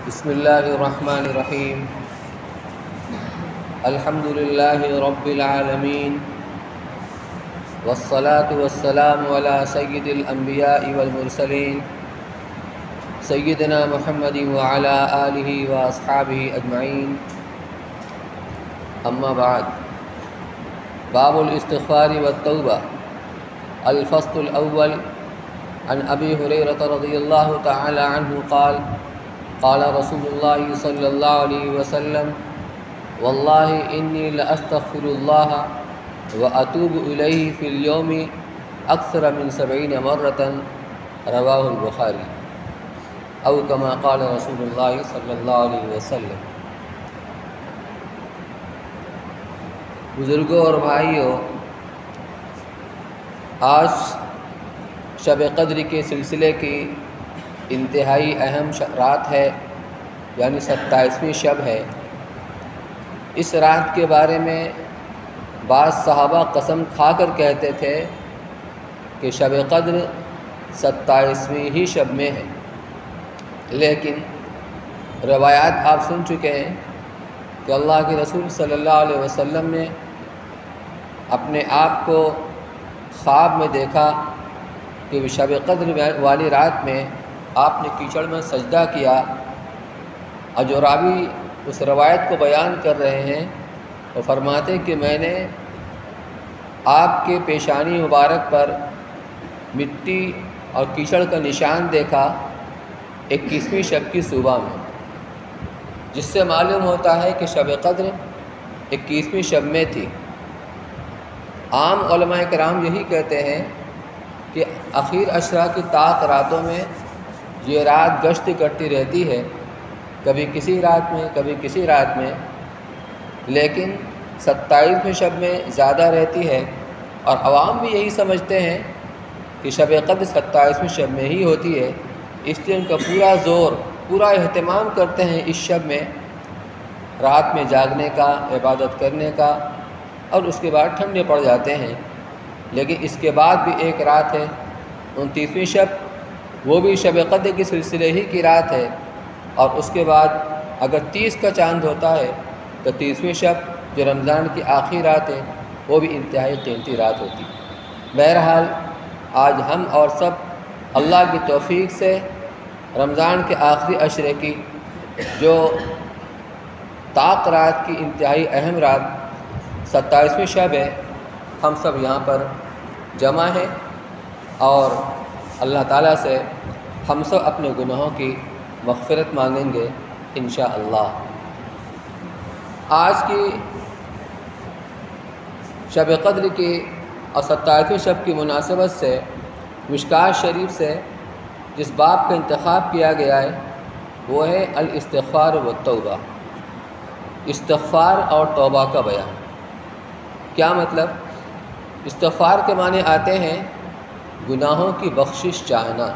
بسم اللہ الرحمن الرحیم الحمد للہ رب العالمین والصلاة والسلام علی سید الانبیاء والمرسلین سیدنا محمد وعلی آلہ واصحابہ اجمعین اما بعد باب الاستغفار والتوبہ الفصل الاول عن ابی ہریرہ رضی اللہ تعالی عنہ قال قال رسول اللہ صلی اللہ علیہ وسلم واللہ انی لاستغفر اللہ واتوب الیہ فی اليوم اکثر من 70 مرۃ رواہ البخاری او کما قال رسول اللہ صلی اللہ علیہ وسلم۔ بزرگوں اور بھائیوں، آج شب قدر کے سلسلے کی انتہائی اہم رات ہے، یعنی 27ویں شب ہے۔ اس رات کے بارے میں بعض صحابہ قسم کھا کر کہتے تھے کہ شب قدر 27ویں ہی شب میں ہے، لیکن روایات آپ سن چکے ہیں کہ اللہ کے رسول صلی اللہ علیہ وسلم نے اپنے آپ کو خواب میں دیکھا کہ شب قدر والی رات میں آپ نے کیچڑ میں سجدہ کیا، اور جو راوی اس روایت کو بیان کر رہے ہیں وہ فرماتے کہ میں نے آپ کے پیشانی مبارک پر مٹی اور کیچڑ کا نشان دیکھا 21ویں شب کی صبح میں، جس سے معلوم ہوتا ہے کہ شب قدر 21ویں شب میں تھی۔ عام علماء کرام یہی کہتے ہیں کہ اخیر عشرہ کی طاق راتوں میں یہ رات گشت کرتی رہتی ہے، کبھی کسی رات میں کبھی کسی رات میں، لیکن 27ویں شب میں زیادہ رہتی ہے، اور عوام بھی یہی سمجھتے ہیں کہ شب قدر 27ویں شب میں ہی ہوتی ہے، اس لیے ان کا پورا زور پورا اہتمام کرتے ہیں اس شب میں رات میں جاگنے کا، عبادت کرنے کا، اور اس کے بعد ٹھنڈے پڑ جاتے ہیں۔ لیکن اس کے بعد بھی ایک رات ہے 29ویں شب، وہ بھی شب قدر کے سلسلے ہی کی رات ہے، اور اس کے بعد اگر 30 کا چاند ہوتا ہے تو 30ویں شب جو رمضان کی آخری رات ہے وہ بھی انتہائی قیمتی رات ہوتی ہے۔ بہرحال آج ہم اور سب اللہ کی توفیق سے رمضان کے آخری عشرے کی جو طاق رات کی انتہائی اہم رات 27ویں شب ہے، ہم سب یہاں پر جمع ہیں، اور اللہ تعالیٰ سے ہم سب اپنے گناہوں کی مغفرت مانگیں گے انشاءاللہ۔ آج کی شب قدر کی اور 27ویں شب کی مناسبت سے مشکوٰۃ شریف سے جس باب کا انتخاب کیا گیا ہے وہ ہے الاستغفار والتوبہ، استغفار اور توبہ کا بیان۔ کیا مطلب؟ استغفار کے معنی آتے ہیں گناہوں کی بخشش چاہنا،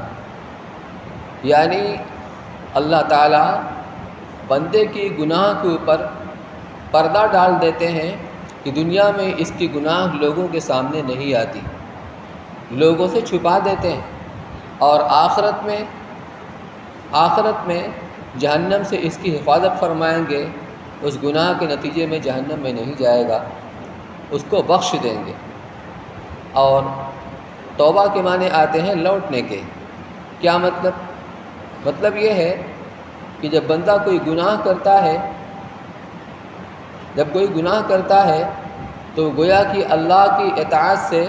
یعنی اللہ تعالیٰ بندے کی گناہ کے اوپر پردہ ڈال دیتے ہیں کہ دنیا میں اس کی گناہ لوگوں کے سامنے نہیں آتی، لوگوں سے چھپا دیتے ہیں، اور آخرت میں جہنم سے اس کی حفاظت فرمائیں گے، اس گناہ کے نتیجے میں جہنم میں نہیں جائے گا، اس کو بخش دیں گے۔ اور توبہ کے معنی آتے ہیں لوٹنے کے۔ کیا مطلب؟ مطلب یہ ہے کہ جب بندہ کوئی گناہ کرتا ہے تو گویا کہ اللہ کی اطاعت سے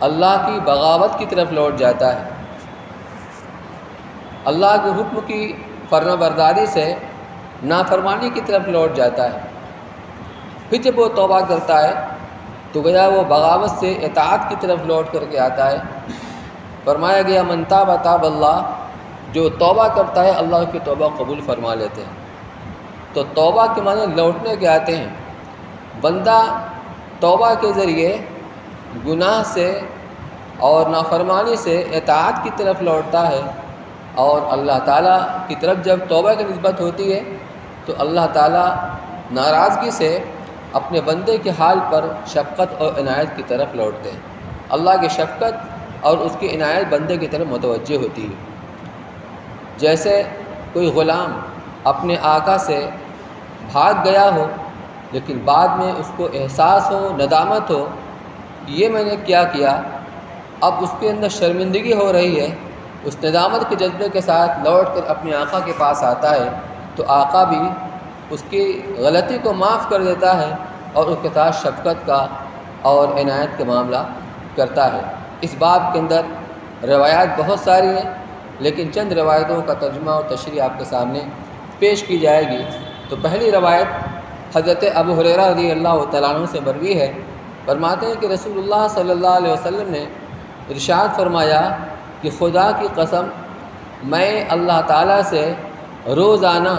اللہ کی بغاوت کی طرف لوٹ جاتا ہے، اللہ کے حکم کی فرما برداری سے نافرمانی کی طرف لوٹ جاتا ہے۔ پھر جب وہ توبہ کرتا ہے تو گویا وہ بغاوت سے اطاعت کی طرف لوٹ کر کے آتا ہے۔ فرمایا گیا من تاب تاب اللہ، جو توبہ کرتا ہے اللہ کی توبہ قبول فرما لیتے ہیں۔ تو توبہ کے معنی لوٹنے کے آتے ہیں۔ بندہ توبہ کے ذریعے گناہ سے اور نافرمانی سے اطاعت کی طرف لوٹتا ہے، اور اللہ تعالیٰ کی طرف جب توبہ کی نسبت ہوتی ہے تو اللہ تعالیٰ ناراضگی سے اپنے بندے کے حال پر شفقت اور عنایت کی طرف لوٹتے ہیں۔ اللہ کی شفقت اور اس کی عنایت بندے کی طرف متوجہ ہوتی ہے۔ جیسے کوئی غلام اپنے آقا سے بھاگ گیا ہو، لیکن بعد میں اس کو احساس ہو، ندامت ہو کہ یہ میں نے کیا کیا، اب اس کے اندر شرمندگی ہو رہی ہے، اس ندامت کے جذبے کے ساتھ لوٹ کر اپنے آقا کے پاس آتا ہے، تو آقا بھی اس کی غلطی کو معاف کر دیتا ہے اور اس کے ساتھ شفقت کا اور عنایت کا معاملہ کرتا ہے۔ اس باب کے اندر روایات بہت ساری ہیں، لیکن چند روایتوں کا ترجمہ اور تشریح آپ کے سامنے پیش کی جائے گی۔ تو پہلی روایت حضرت ابو ہریرہ رضی اللہ تعالیٰ عنہ سے مروی ہے، فرماتے ہیں کہ رسول اللہ صلی اللہ علیہ وسلم نے ارشاد فرمایا کہ خدا کی قسم میں اللہ تعالیٰ سے روزانہ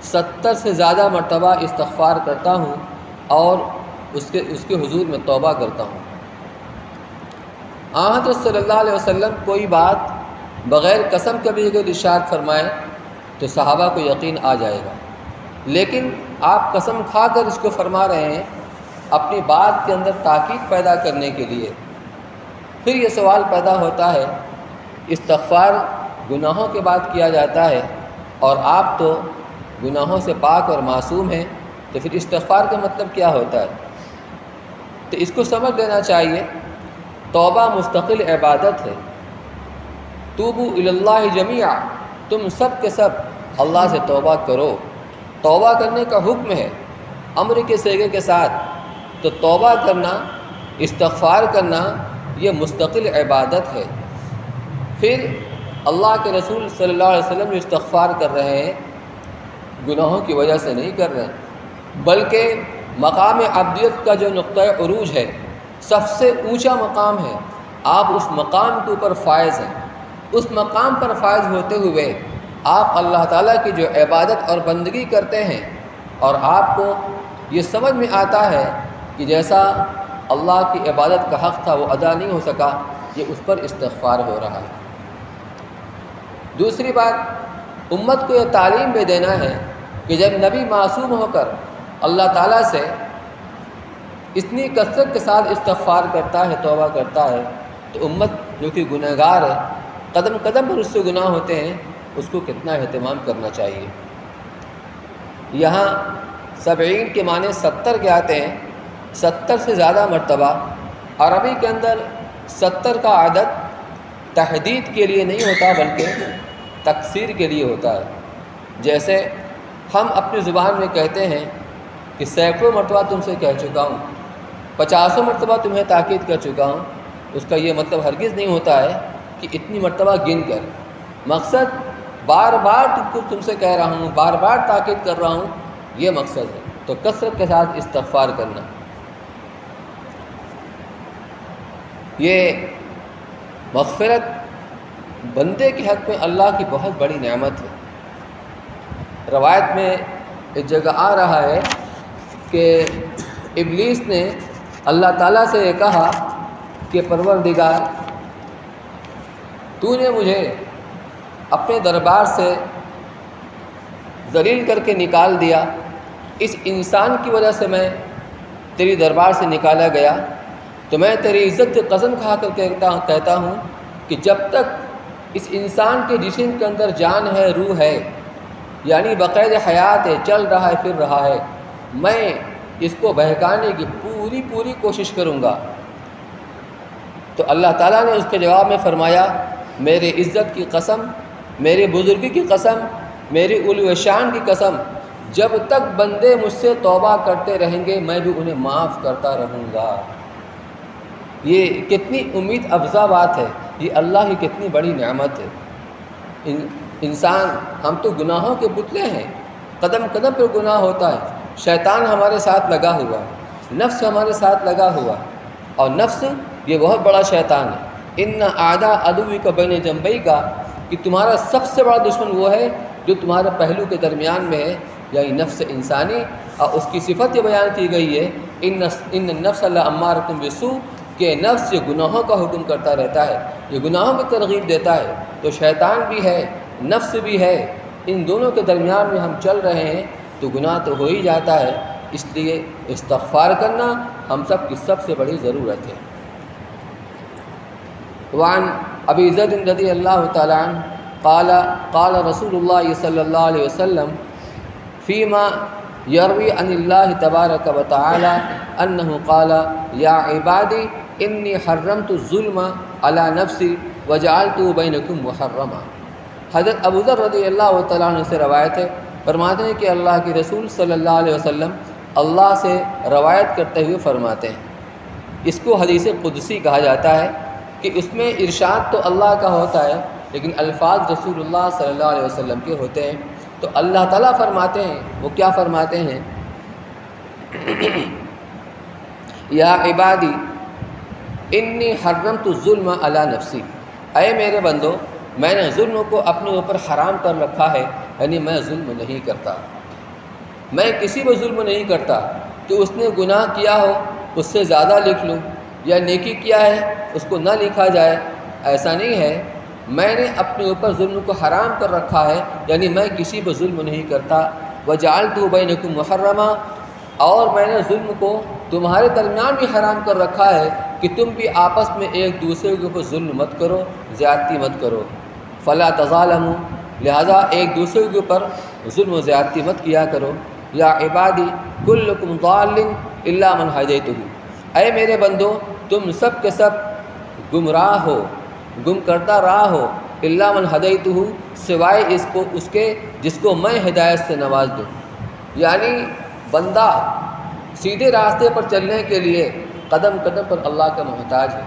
70 سے زیادہ مرتبہ استغفار کرتا ہوں اور اس کے حضور میں توبہ کرتا ہوں۔ حضرت صلی اللہ علیہ وسلم کوئی بات بغیر قسم کے بھی اگر ارشاد فرمائے تو صحابہ کو یقین آ جائے گا، لیکن آپ قسم کھا کر اس کو فرما رہے ہیں اپنی بات کے اندر تاکید پیدا کرنے کے لیے۔ پھر یہ سوال پیدا ہوتا ہے، استغفار گناہوں کے بعد کیا جاتا ہے اور آپ تو گناہوں سے پاک اور معصوم ہیں، تو پھر استغفار کا مطلب کیا ہوتا ہے؟ تو اس کو سمجھ لینا چاہیے، توبہ مستقل عبادت ہے۔ توبوا الی اللہ جمیعا، تم سب کے سب اللہ سے توبہ کرو۔ توبہ کرنے کا حکم ہے امر کے صیغے کے ساتھ، تو توبہ کرنا، استغفار کرنا یہ مستقل عبادت ہے۔ پھر اللہ کے رسول صلی اللہ علیہ وسلم جو استغفار کر رہے ہیں گناہوں کی وجہ سے نہیں کر رہے ہیں، بلکہ مقام عبدیت کا جو نقطۂ عروج ہے، سب سے اونچا مقام ہے، آپ اس مقام کے اوپر فائز ہیں۔ اس مقام پر فائز ہوتے ہوئے آپ اللہ تعالیٰ کی جو عبادت اور بندگی کرتے ہیں اور آپ کو یہ سمجھ میں آتا ہے کہ جیسا اللہ کی عبادت کا حق تھا وہ ادا نہیں ہو سکا، یہ اس پر استغفار ہو رہا ہے۔ دوسری بات، امت کو یہ تعلیم بھی دینا ہے کہ جب نبی معصوم ہو کر اللہ تعالیٰ سے اتنی کثرت کے ساتھ استغفار کرتا ہے، توبہ کرتا ہے، تو امت جو کہ گنہگار ہے، قدم قدم پر اس سے گناہ ہوتے ہیں، اس کو کتنا اہتمام کرنا چاہیے۔ یہاں 70 کے معنی 70 کے آتے ہیں، 70 سے زیادہ مرتبہ۔ عربی کے اندر 70 کا عدد تحدید کے لیے نہیں ہوتا بلکہ تکثیر کے لیے ہوتا ہے۔ جیسے ہم اپنی زبان میں کہتے ہیں کہ سینکڑوں مرتبہ تم سے کہہ چکا ہوں، 50 مرتبہ تمہیں تاکید کر چکا ہوں، اس کا یہ مطلب ہرگز نہیں ہوتا ہے کہ اتنی مرتبہ گن کر، مقصد بار بار تم سے کہہ رہا ہوں، بار بار تاکید کر رہا ہوں، یہ مقصد ہے۔ تو کثرت کے ساتھ استغفار کرنا، یہ مغفرت بندے کے حق میں اللہ کی بہت بڑی نعمت ہے۔ روایت میں ایک جگہ آ رہا ہے کہ ابلیس نے اللہ تعالیٰ سے یہ کہا کہ پروردگار، تو نے مجھے اپنے دربار سے ذلیل کر کے نکال دیا، اس انسان کی وجہ سے میں تیری دربار سے نکالا گیا، تو میں تیری عزت کی قسم کھا کر کہتا ہوں کہ جب تک اس انسان کے جسم کے اندر جان ہے، روح ہے، یعنی بقید حیات ہے، چل رہا ہے، پھر رہا ہے، میں اس کو بہکانے کی پوری کوشش کروں گا۔ تو اللہ تعالیٰ نے اس کے جواب میں فرمایا، میرے عزت کی قسم، میرے بزرگی کی قسم، میری علو شان کی قسم، جب تک بندے مجھ سے توبہ کرتے رہیں گے میں بھی انہیں معاف کرتا رہوں گا۔ یہ کتنی امید افزا بات ہے، یہ اللہ کی کتنی بڑی نعمت ہے۔ انسان، ہم تو گناہوں کے پتلے ہیں، قدم قدم پر گناہ ہوتا ہے، شیطان ہمارے ساتھ لگا ہوا، نفس ہمارے ساتھ لگا ہوا، اور نفس یہ بہت بڑا شیطان ہے۔ ان اعداء عدوک بین جنبیک، کہ تمہارا سب سے بڑا دشمن وہ ہے جو تمہارے پہلو کے درمیان میں ہے، یعنی نفس انسانی، اور اس کی صفت یہ بیان کی گئی ہے ان النفس لامارۃ بالسوء، کہ نفس یہ گناہوں کا حکم کرتا رہتا ہے، یہ گناہوں کی ترغیب دیتا ہے۔ تو شیطان بھی ہے، نفس بھی ہے، ان دونوں کے درمیان میں ہم چل رہے ہیں تو گناہ تو ہو ہی جاتا ہے، اس لیے استغفار کرنا ہم سب کی سب سے بڑی ضرورت ہے۔ وعن ابی ذر رضی اللہ تعالیٰ عنہ قال رسول اللہ صلی اللہ علیہ وسلم فیما یروی عن اللہ تبارک و تعالی انہ قال یا عبادی انی حرمت الظلم علی نفسی وجعلت بینکم محرما۔ حضرت ابو ذر رضی اللہ تعالیٰ عنہ سے روایت ہے، فرماتے ہیں کہ اللہ کے رسول صلی اللہ علیہ وسلم اللہ سے روایت کرتے ہوئے فرماتے ہیں، اس کو حدیث قدسی کہا جاتا ہے کہ اس میں ارشاد تو اللہ کا ہوتا ہے لیکن الفاظ رسول اللہ صلی اللہ علیہ وسلم کے ہوتے ہیں۔ تو اللہ تعالیٰ فرماتے ہیں، وہ کیا فرماتے ہیں؟ یا عبادی انی حرمت الظلم علی نفسی، اے میرے بندو میں نے ظلم کو اپنے اوپر حرام کر رکھا ہے، یعنی میں ظلم نہیں کرتا، میں کسی پر ظلم نہیں کرتا کہ اس نے گناہ کیا ہو اس سے زیادہ لکھ لوں یا نیکی کیا ہے اس کو نہ لکھا جائے، ایسا نہیں ہے۔ میں نے اپنے اوپر ظلم کو حرام کر رکھا ہے، یعنی میں کسی پر ظلم نہیں کرتا۔ وجعلت بینکم محرما، اور میں نے ظلم کو تمہارے درمیان بھی حرام کر رکھا ہے کہ تم بھی آپس میں ایک دوسرے کے اوپر ظلم مت کرو، زیادتی مت کرو۔ فلا تظالموا، لہذا ایک دوسرے کے اوپر ظلم و زیادتی مت کیا کرو۔ یا عبادی کلکم ضال الا من ہدیتہ، اے میرے بندو تم سب کے سب گمراہ ہو، گم کرتا راہ ہو، الا من ہدیتہ، سوائے اس کے جس کو میں ہدایت سے نواز دوں۔ یعنی بندہ سیدھے راستے پر چلنے کے لیے قدم قدم پر اللہ کا محتاج ہے،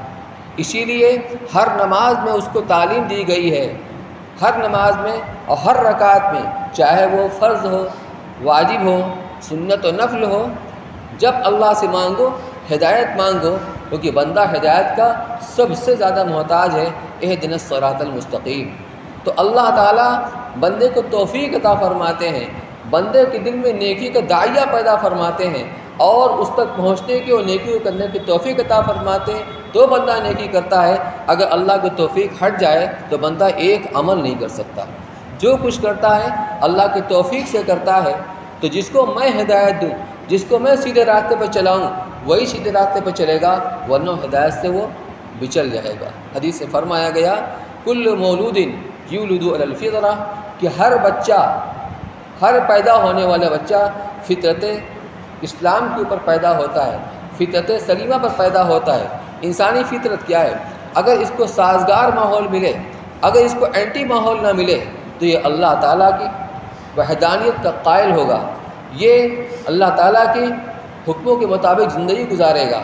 اسی لیے ہر نماز میں اس کو تعلیم دی گئی ہے، ہر نماز میں اور ہر رکعت میں، چاہے وہ فرض ہو، واجب ہو، سنت و نفل ہو، جب اللہ سے مانگو ہدایت مانگو، کیونکہ بندہ ہدایت کا سب سے زیادہ محتاج ہے۔ اہدنا الصراط المستقیم۔ تو اللہ تعالیٰ بندے کو توفیق عطا فرماتے ہیں، بندے کے دل میں نیکی کا داعیہ پیدا فرماتے ہیں اور اس تک پہنچنے کی اور نیکی کو کرنے کی توفیق عطا فرماتے ہیں، تو بندہ نیکی کرتا ہے۔ اگر اللہ کی توفیق ہٹ جائے تو بندہ ایک عمل نہیں کر سکتا۔ جو کچھ کرتا ہے اللہ کی توفیق سے کرتا ہے۔ تو جس کو میں ہدایت دوں، جس کو میں سیدھے راستے پر چلاؤں، وہی سیدھے راستے پر چلے گا، ورنہ ہدایت سے وہ بچل جائے گا۔ حدیث سے فرمایا گیا کل مولود یولد علی الفطرہ، کہ ہر بچہ، ہر پیدا ہونے والا بچہ فطرت اسلام کے اوپر پیدا ہوتا ہے، فطرت سلیمہ پر پیدا ہوتا ہے۔ انسانی فطرت کیا ہے؟ اگر اس کو سازگار ماحول ملے، اگر اس کو اینٹی ماحول نہ ملے تو یہ اللہ تعالیٰ کی وحدانیت کا قائل ہوگا، یہ اللہ تعالیٰ کے حکموں کے مطابق زندگی گزارے گا۔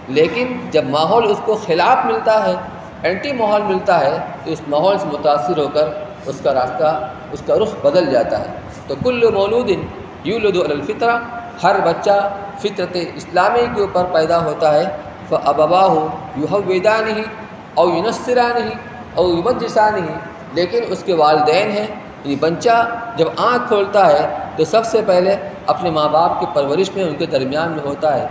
لیکن جب ماحول اس کو خلاف ملتا ہے، اینٹی ماحول ملتا ہے، تو اس ماحول سے متاثر ہو کر اس کا راستہ، اس کا رخ بدل جاتا ہے۔ تو کل مولود یولد علی الفطرہ، ہر بچہ فطرت اسلامی کے اوپر پیدا ہوتا ہے۔ فَأَبَوَاهُ يُهَوِّدَانِهِ أَوْ يُنَصِّرَانِهِ أَوْ يُمَجِّسَانِهِ، لیکن اس کے والدین ہیں، یہ بچہ جب آنکھ کھولتا ہے تو سب سے پہلے اپنے ماں باپ کی پرورش میں ان کے درمیان میں ہوتا ہے۔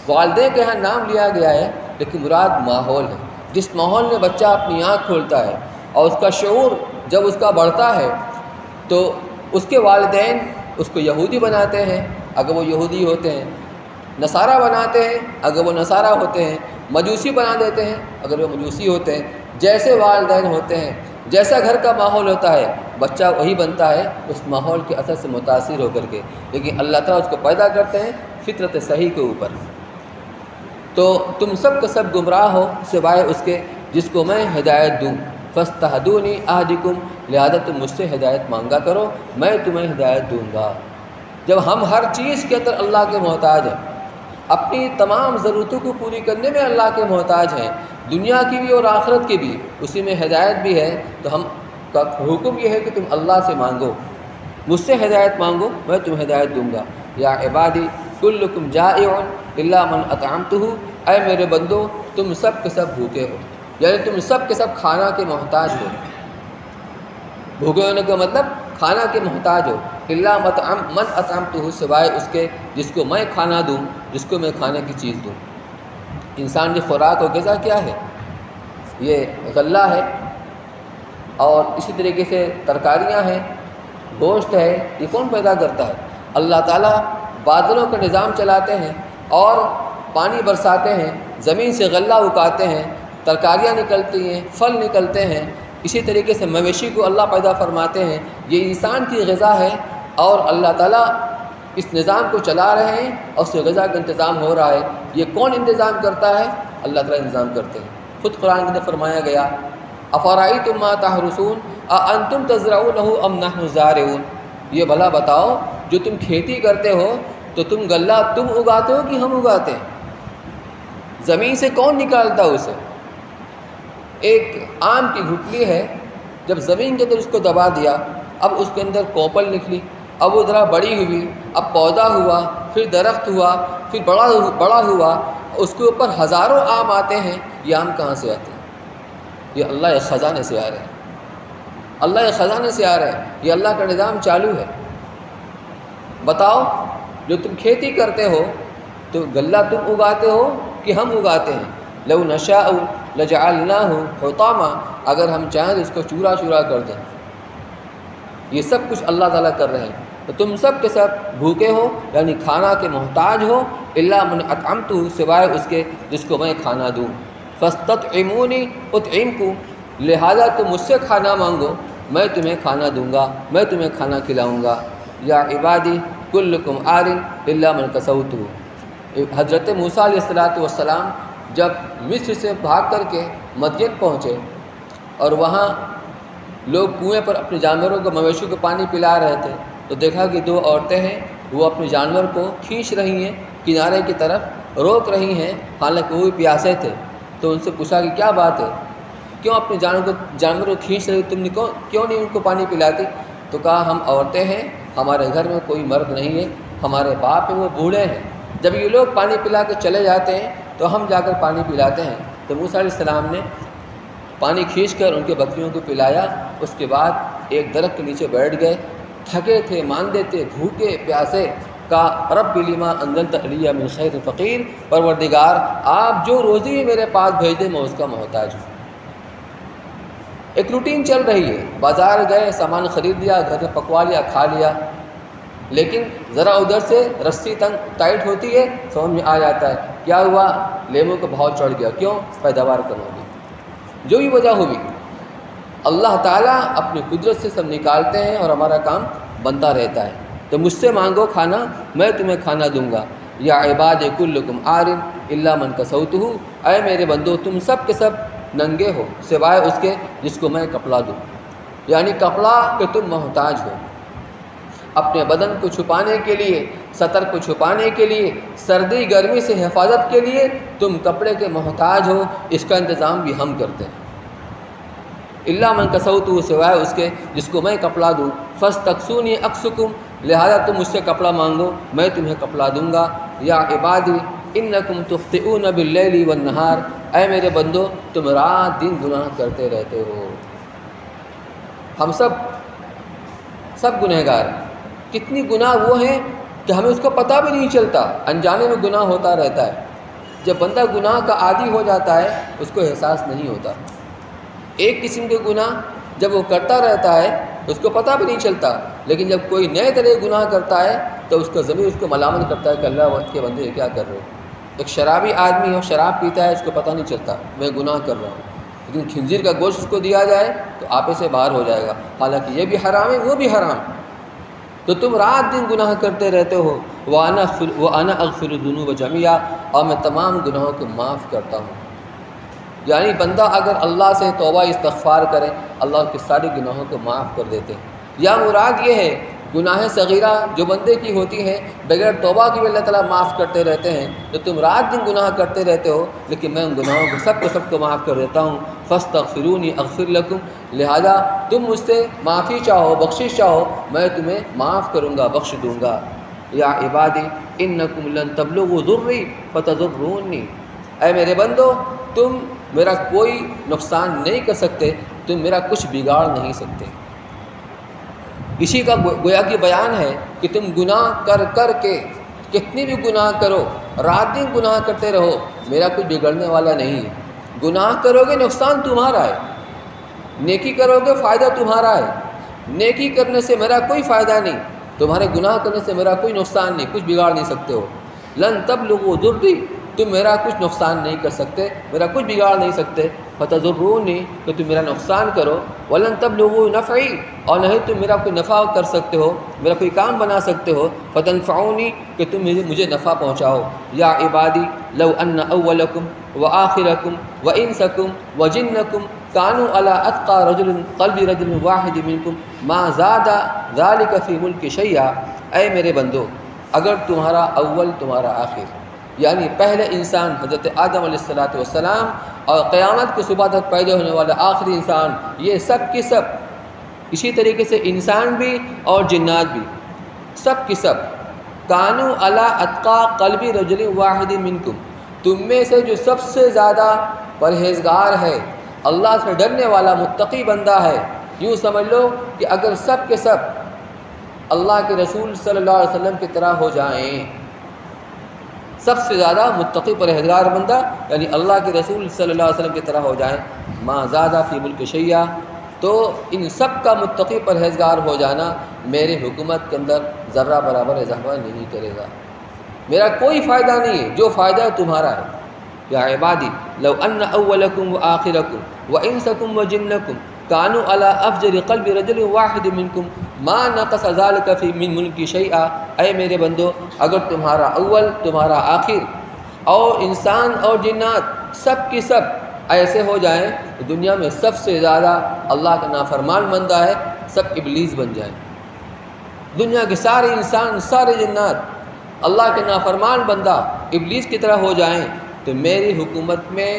والدین کے یہاں نام لیا گیا ہے لیکن مراد ماحول ہے۔ جس ماحول میں بچہ اپنی آنکھ کھولتا ہے اور اس کا شعور جب اس کا بڑھتا ہے تو اس کے والدین اس کو یہودی بناتے ہیں اگر وہ یہودی ہوتے ہیں، نصارہ بناتے ہیں اگر وہ نصارہ ہوتے ہیں، مجوسی بنا دیتے ہیں اگر وہ مجوسی ہوتے ہیں۔ جیسے والدین ہوتے ہیں، جیسا گھر کا ماحول ہوتا ہے، بچہ وہی بنتا ہے اس ماحول کے اثر سے متاثر ہو کر کے۔ لیکن اللہ تعالیٰ اس کو پیدا کرتے ہیں فطرت صحیح کے اوپر۔ تو تم سب کا سب گمراہ ہو سوائے اس کے جس کو میں ہدایت دوں۔ فاستہدونی اہدکم، لہذا تم مجھ سے ہدایت مانگا کرو، میں تمہیں ہدایت دوں گا۔ جب ہم ہر چیز کے اندر اللہ کے محتاج ہیں، اپنی تمام ضرورتوں کو پوری کرنے میں اللہ کے محتاج ہیں، دنیا کی بھی اور آخرت کی بھی، اسی میں ہدایت بھی ہے، تو ہم کا حکم یہ ہے کہ تم اللہ سے مانگو، مجھ سے ہدایت مانگو، میں تمہیں ہدایت دوں گا۔ یا عبادی کلکم جائع الا من اطعمتہ، اے میرے بندو تم سب کے سب بھوکے ہو، یعنی تم سب کے سب کھانا کے محتاج ہو۔ بھوکے ہونے کا مطلب کھانا کے محتاج ہو۔ الا من اطعمتہ، سوائے اس کے جس کو میں کھانا دوں، جس کو میں کھانے کی چیز دوں۔ انسان کی خوراک و غذا کیا ہے؟ یہ غلہ ہے اور اسی طریقے سے ترکاریاں ہیں، گوشت ہے۔ یہ کون پیدا کرتا ہے؟ اللہ تعالیٰ بادلوں کا نظام چلاتے ہیں اور پانی برساتے ہیں، زمین سے غلہ اگاتے ہیں، ترکاریاں نکلتی ہیں، پھل نکلتے ہیں۔ اسی طریقے سے مویشی کو اللہ پیدا فرماتے ہیں۔ یہ انسان کی غذا ہے اور اللہ تعالیٰ اس نظام کو چلا رہے ہیں اور اس سے غذا کا انتظام ہو رہا ہے۔ یہ کون انتظام کرتا ہے؟ اللہ تعالیٰ انتظام کرتے ہیں۔ خود قرآن کے اندر فرمایا گیا افرأیتم ما تحرثون اانتم تزرعونہ ام نحن الزارعون، یہ بھلا بتاؤ جو تم کھیتی کرتے ہو تو تم غلہ تم اگاتے ہو کہ ہم اگاتے ہیں؟ زمین سے کون نکالتا ہے اسے؟ ایک آم کی گٹلی ہے، جب زمین کے اندر اس کو دبا دیا، اب اس کے اندر کوپل نکلی، اب وہ ذرا بڑی ہوئی، اب پودا ہوا، پھر درخت ہوا، پھر بڑا ہوا، اس کے اوپر ہزاروں آم آتے ہیں۔ یہ آم کہاں سے آتے ہیں؟ یہ اللہ کے خزانے سے آ رہے ہیں، اللہ کے خزانے سے آ رہے ہیں، یہ اللہ کا نظام چالو ہے۔ بتاؤ جو تم کھیتی کرتے ہو تو غلہ تم اگاتے ہو کہ ہم اگاتے ہیں؟ لو نشاء لجعلناہ حطاما، اگر ہم چاہیں تو اس کو چورا چورا کر دیں۔ یہ سب کچھ اللہ تعالیٰ کر رہے ہیں، تو تم سب کے سب بھوکے ہو، یعنی کھانا کے محتاج ہو، الا من اطعمتہ، سوائے اس کے جس کو میں کھانا دوں۔ فاستطعمونی اطعمکم، لہذا تم مجھ سے کھانا مانگو، میں تمہیں کھانا دوں گا، میں تمہیں کھانا کھلاؤں گا۔ یا عبادی کلکم عار الا من کسوتہ، حضرت موسیٰ علیہ السلام جب مصر سے بھاگ کر کے مدین پہنچے اور وہاں لوگ کنویں پر اپنے جانوروں کو، مویشیوں کو پانی پلا رہے تھے، تو دیکھا کہ دو عورتیں ہیں، وہ اپنے جانور کو کھینچ رہی ہیں، کنارے کی طرف روک رہی ہیں، حالانکہ وہ بھی پیاسے تھے۔ تو ان سے پوچھا کہ کیا بات ہے، کیوں اپنے جانور کو کھینچ رہی، تم نے کیوں نہیں ان کو پانی پلاتی؟ تو کہا ہم عورتیں ہیں، ہمارے گھر میں کوئی مرد نہیں ہے، ہمارے باپ ہیں وہ بوڑھے ہیں، جب یہ لوگ پانی پلا کے چلے جاتے ہیں تو ہم جا کر پانی پلاتے ہیں۔ تو موسیٰ علیہ السلام نے پانی کھینچ کر ان کے بکریوں کو پلایا، اس کے بعد ایک درخت کے نیچے بیٹھ گئے، تھکے تھے، ماندے تھے، بھوکے پیاسے، کہا رب لما انزلت علی من خیر فقیر، پروردگار آپ جو روزی میرے پاس بھیج دیں میں اس کا محتاج ہوں۔ ایک روٹین چل رہی ہے، بازار گئے، سامان خرید لیا، گھر میں پکوا لیا، کھا لیا، لیکن ذرا ادھر سے رسی ٹائٹ ہوتی ہے، سمجھ میں آ جاتا ہے کیا ہوا، لیموں کا بھاؤ چڑھ گیا، کیوں؟ پیداوار کم ہو گئی، جو بھی وجہ ہوئی۔ اللہ تعالیٰ اپنی قدرت سے سب نکالتے ہیں اور ہمارا کام بنتا رہتا ہے۔ تو مجھ سے مانگو کھانا، میں تمہیں کھانا دوں گا۔ یا عباد کلکم عار الا من کسوتہ، اے میرے بندو تم سب کے سب ننگے ہو سوائے اس کے جس کو میں کپڑا دوں، یعنی کپڑا کہ تم محتاج ہو اپنے بدن کو چھپانے کے لیے، سطر کو چھپانے کے لیے، سردی گرمی سے حفاظت کے لیے تم کپڑے کے محتاج ہو، اس کا انتظام بھی ہم کرتے ہیں۔ الا من کسوتہ، سوائے اس کے جس کو میں کپڑا دوں۔ فاستکسونی اکسکم، لہذا تم مجھ سے کپڑا مانگو میں تمہیں کپڑا دوں گا۔ یا عبادی انکم تخطئون باللیل والنہار، اے میرے بندو تم رات دن گناہ کرتے رہتے ہو۔ ہم سب گنہگار ہیں، کتنی گناہ وہ ہیں کہ ہمیں اس کو پتہ بھی نہیں چلتا، انجانے میں گناہ ہوتا رہتا ہے۔ جب بندہ گناہ کا عادی ہو جاتا ہے اس کو احساس نہیں ہوتا۔ ایک قسم کے گناہ جب وہ کرتا رہتا ہے اس کو پتہ بھی نہیں چلتا، لیکن جب کوئی نئے طرح گناہ کرتا ہے تو اس کا ضمیر اس کو ملامت کرتا ہے کہ اللہ کے بندے یہ کیا کر رہے ہو۔ ایک شرابی آدمی ہو، شراب پیتا ہے، اس کو پتہ نہیں چلتا میں گناہ کر رہا ہوں، لیکن خنزیر کا گوشت اس کو دیا جائے تو آپے سے باہر ہو جائے گا، حالانکہ یہ بھی حرام ہے وہ بھی حرام۔ تو تم رات دن گناہ کرتے رہتے ہو۔ وَأَنَا أَغْفِرُ الذُّنُوبَ جَمِيعًا، اور میں تمام گناہوں کو معاف کرتا ہوں۔ یعنی بندہ اگر اللہ سے توبہ استغفار کرے اللہ اس کے سارے گناہوں کو معاف کر دیتے ہیں۔ یا مراد یہ ہے گناہ صغیرہ جو بندے کی ہوتی ہے بغیر توبہ کی بھی اللہ تعالیٰ معاف کرتے رہتے ہیں۔ تو تم رات دن گناہ کرتے رہتے ہو لیکن میں ان گناہوں کو سب کو معاف کر دیتا ہوں۔ فاستغفرونی اغفر لکم، لہذا تم مجھ سے معافی چاہو، بخشش چاہو، میں تمہیں معاف کروں گا، بخش دوں گا۔ یا عبادی انکم لن تبلغوا ضری فتضرونی، اے میرے بندو تم میرا کوئی نقصان نہیں کر سکتے، تم میرا کچھ بگاڑ نہیں سکتے۔ اسی کا گویا کہ بیان ہے کہ تم گناہ کر کے کتنی بھی گناہ کرو، رات دن گناہ کرتے رہو، میرا کچھ بگڑنے والا نہیں ہے۔ گناہ کرو گے نقصان تمہارا ہے، نیکی کرو گے فائدہ تمہارا ہے۔ نیکی کرنے سے میرا کوئی فائدہ نہیں، تمہارے گناہ کرنے سے میرا کوئی نقصان نہیں، کچھ بگاڑ نہیں سکتے ہو۔ لن تبلغوا ضری، تم میرا کچھ نقصان نہیں کر سکتے، میرا کچھ بگاڑ نہیں سکتے، فتضرونی کہ تم میرا نقصان کرو، ولن تبلغوا نفعی اور نہیں تم میرا کوئی نفع کر سکتے ہو، میرا کوئی کام بنا سکتے ہو، فتنفعونی کہ تم مجھے نفع پہنچاؤ۔ یا عبادی لو ان اولکم وآخرکم وانسکم وجنکم کانوا علی اتقى رجل قلب رجل واحد منکم ما زاد ذلک فی ملک شیئا۔ اے میرے بندو، اگر تمہارا اول تمہارا آخر، یعنی پہلے انسان حضرت آدم علیہ السلام اور قیامت کی صبح تک پیدا ہونے والا آخری انسان، یہ سب کی سب، اسی طریقے سے انسان بھی اور جنات بھی، سب کی سب، کانوا علی اتقى قلب رجل واحد منکم، تم میں سے جو سب سے زیادہ پرہیزگار ہے، اللہ سے ڈرنے والا متقی بندہ ہے، یوں سمجھ لو کہ اگر سب کے سب اللہ کے رسول صلی اللہ علیہ وسلم کی طرح ہو جائیں، سب سے زیادہ متقی پرہیزگار بندہ یعنی اللہ کے رسول صلی اللہ علیہ وسلم کی طرح ہو جائیں، ما زادہ فی ملک شیئا، تو ان سب کا متقی پرہیزگار ہو جانا میرے حکومت کے اندر ذرہ برابر اضافہ نہیں کرے گا، میرا کوئی فائدہ نہیں ہے، جو فائدہ ہے تمہارا ہے۔ یا عبادی لو ان اولکم وآخرکم وانسکم وجنکم کانوا علی افجر قلب رجل واحد منکم ما نقص ذلک فی من ملکی شیئا۔ اے میرے بندو، اگر تمہارا اول تمہارا آخر اور انسان اور جنات سب کی سب ایسے ہو جائیں، دنیا میں سب سے زیادہ اللہ کا نافرمان بندہ ہے، سب ابلیس بن جائیں، دنیا کے سارے انسان سارے جنات اللہ کے نافرمان بندہ ابلیس کی طرح ہو جائیں، تو میری حکومت میں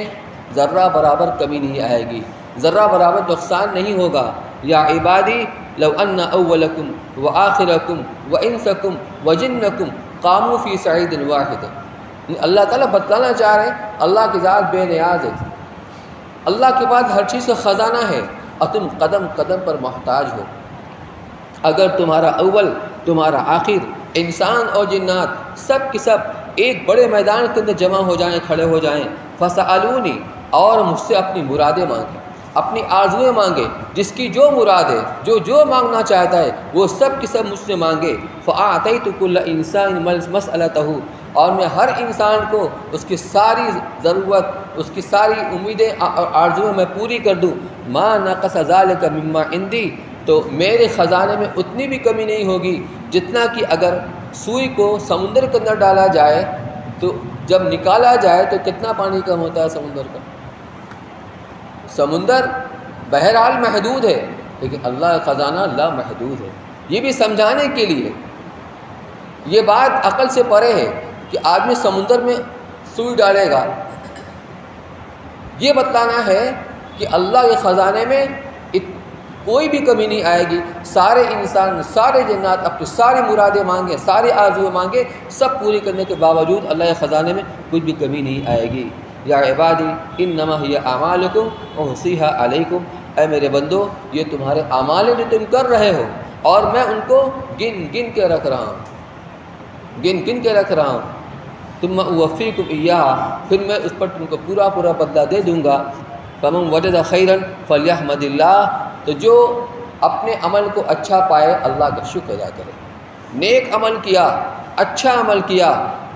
ذرہ برابر کمی نہیں آئے گی، ذرہ برابر نقصان نہیں ہوگا۔ یا عبادی لو ان اولکم وآخرکم وانسکم وجنکم قاموا فی صعید واحد۔ اللہ تعالیٰ بتلانا چاہ رہے ہیں اللہ کی ذات بے نیاز ہے، اللہ کے پاس ہر چیز کا خزانہ ہے اور تم قدم قدم پر محتاج ہو۔ اگر تمہارا اول تمہارا آخر انسان اور جنات سب کی سب ایک بڑے میدان کے اندر جمع ہو جائیں، کھڑے ہو جائیں، فسألونی اور مجھ سے اپنی مرادیں مانگیں، اپنی آرزویں مانگے، جس کی جو مراد ہے، جو مانگنا چاہتا ہے وہ سب کی سب مجھ سے مانگے، فأعطیت کل انسان مسألتہ، اور میں ہر انسان کو اس کی ساری ضرورت، اس کی ساری امیدیں اور آرزویں میں پوری کر دوں، ما نقص ذلک مما عندی، تو میرے خزانے میں اتنی بھی کمی نہیں ہوگی جتنا کہ اگر سوئی کو سمندر کے اندر ڈالا جائے تو جب نکالا جائے تو کتنا پانی کم ہوتا ہے سمندر کا؟ سمندر بہرحال محدود ہے، لیکن اللہ کا خزانہ لا محدود ہے۔ یہ بھی سمجھانے کے لیے، یہ بات عقل سے پرے ہے کہ آدمی سمندر میں سوئی ڈالے گا، یہ بتلانا ہے کہ اللہ کے خزانے میں کوئی بھی کمی نہیں آئے گی، سارے انسان سارے جنات اپنی ساری مرادیں مانگیں، سارے آرزویں مانگیں، سب پوری کرنے کے باوجود اللہ کے خزانے میں کچھ بھی کمی نہیں آئے گی۔ یا عبادی انما ہی اعمالکم احصیھا علیکم، اے میرے بندو یہ تمہارے اعمال جو تم کر رہے ہو اور میں ان کو گن گن کے رکھ رہا ہوں، ثم اوفیکم ایہا، پھر میں اس پر تم کو پورا بدلہ دے دوں گا۔ فمن وجد خیرا فلیحمد اللہ، تو جو اپنے عمل کو اچھا پائے اللہ کا شکر ادا کرے، نیک عمل کیا، اچھا عمل کیا،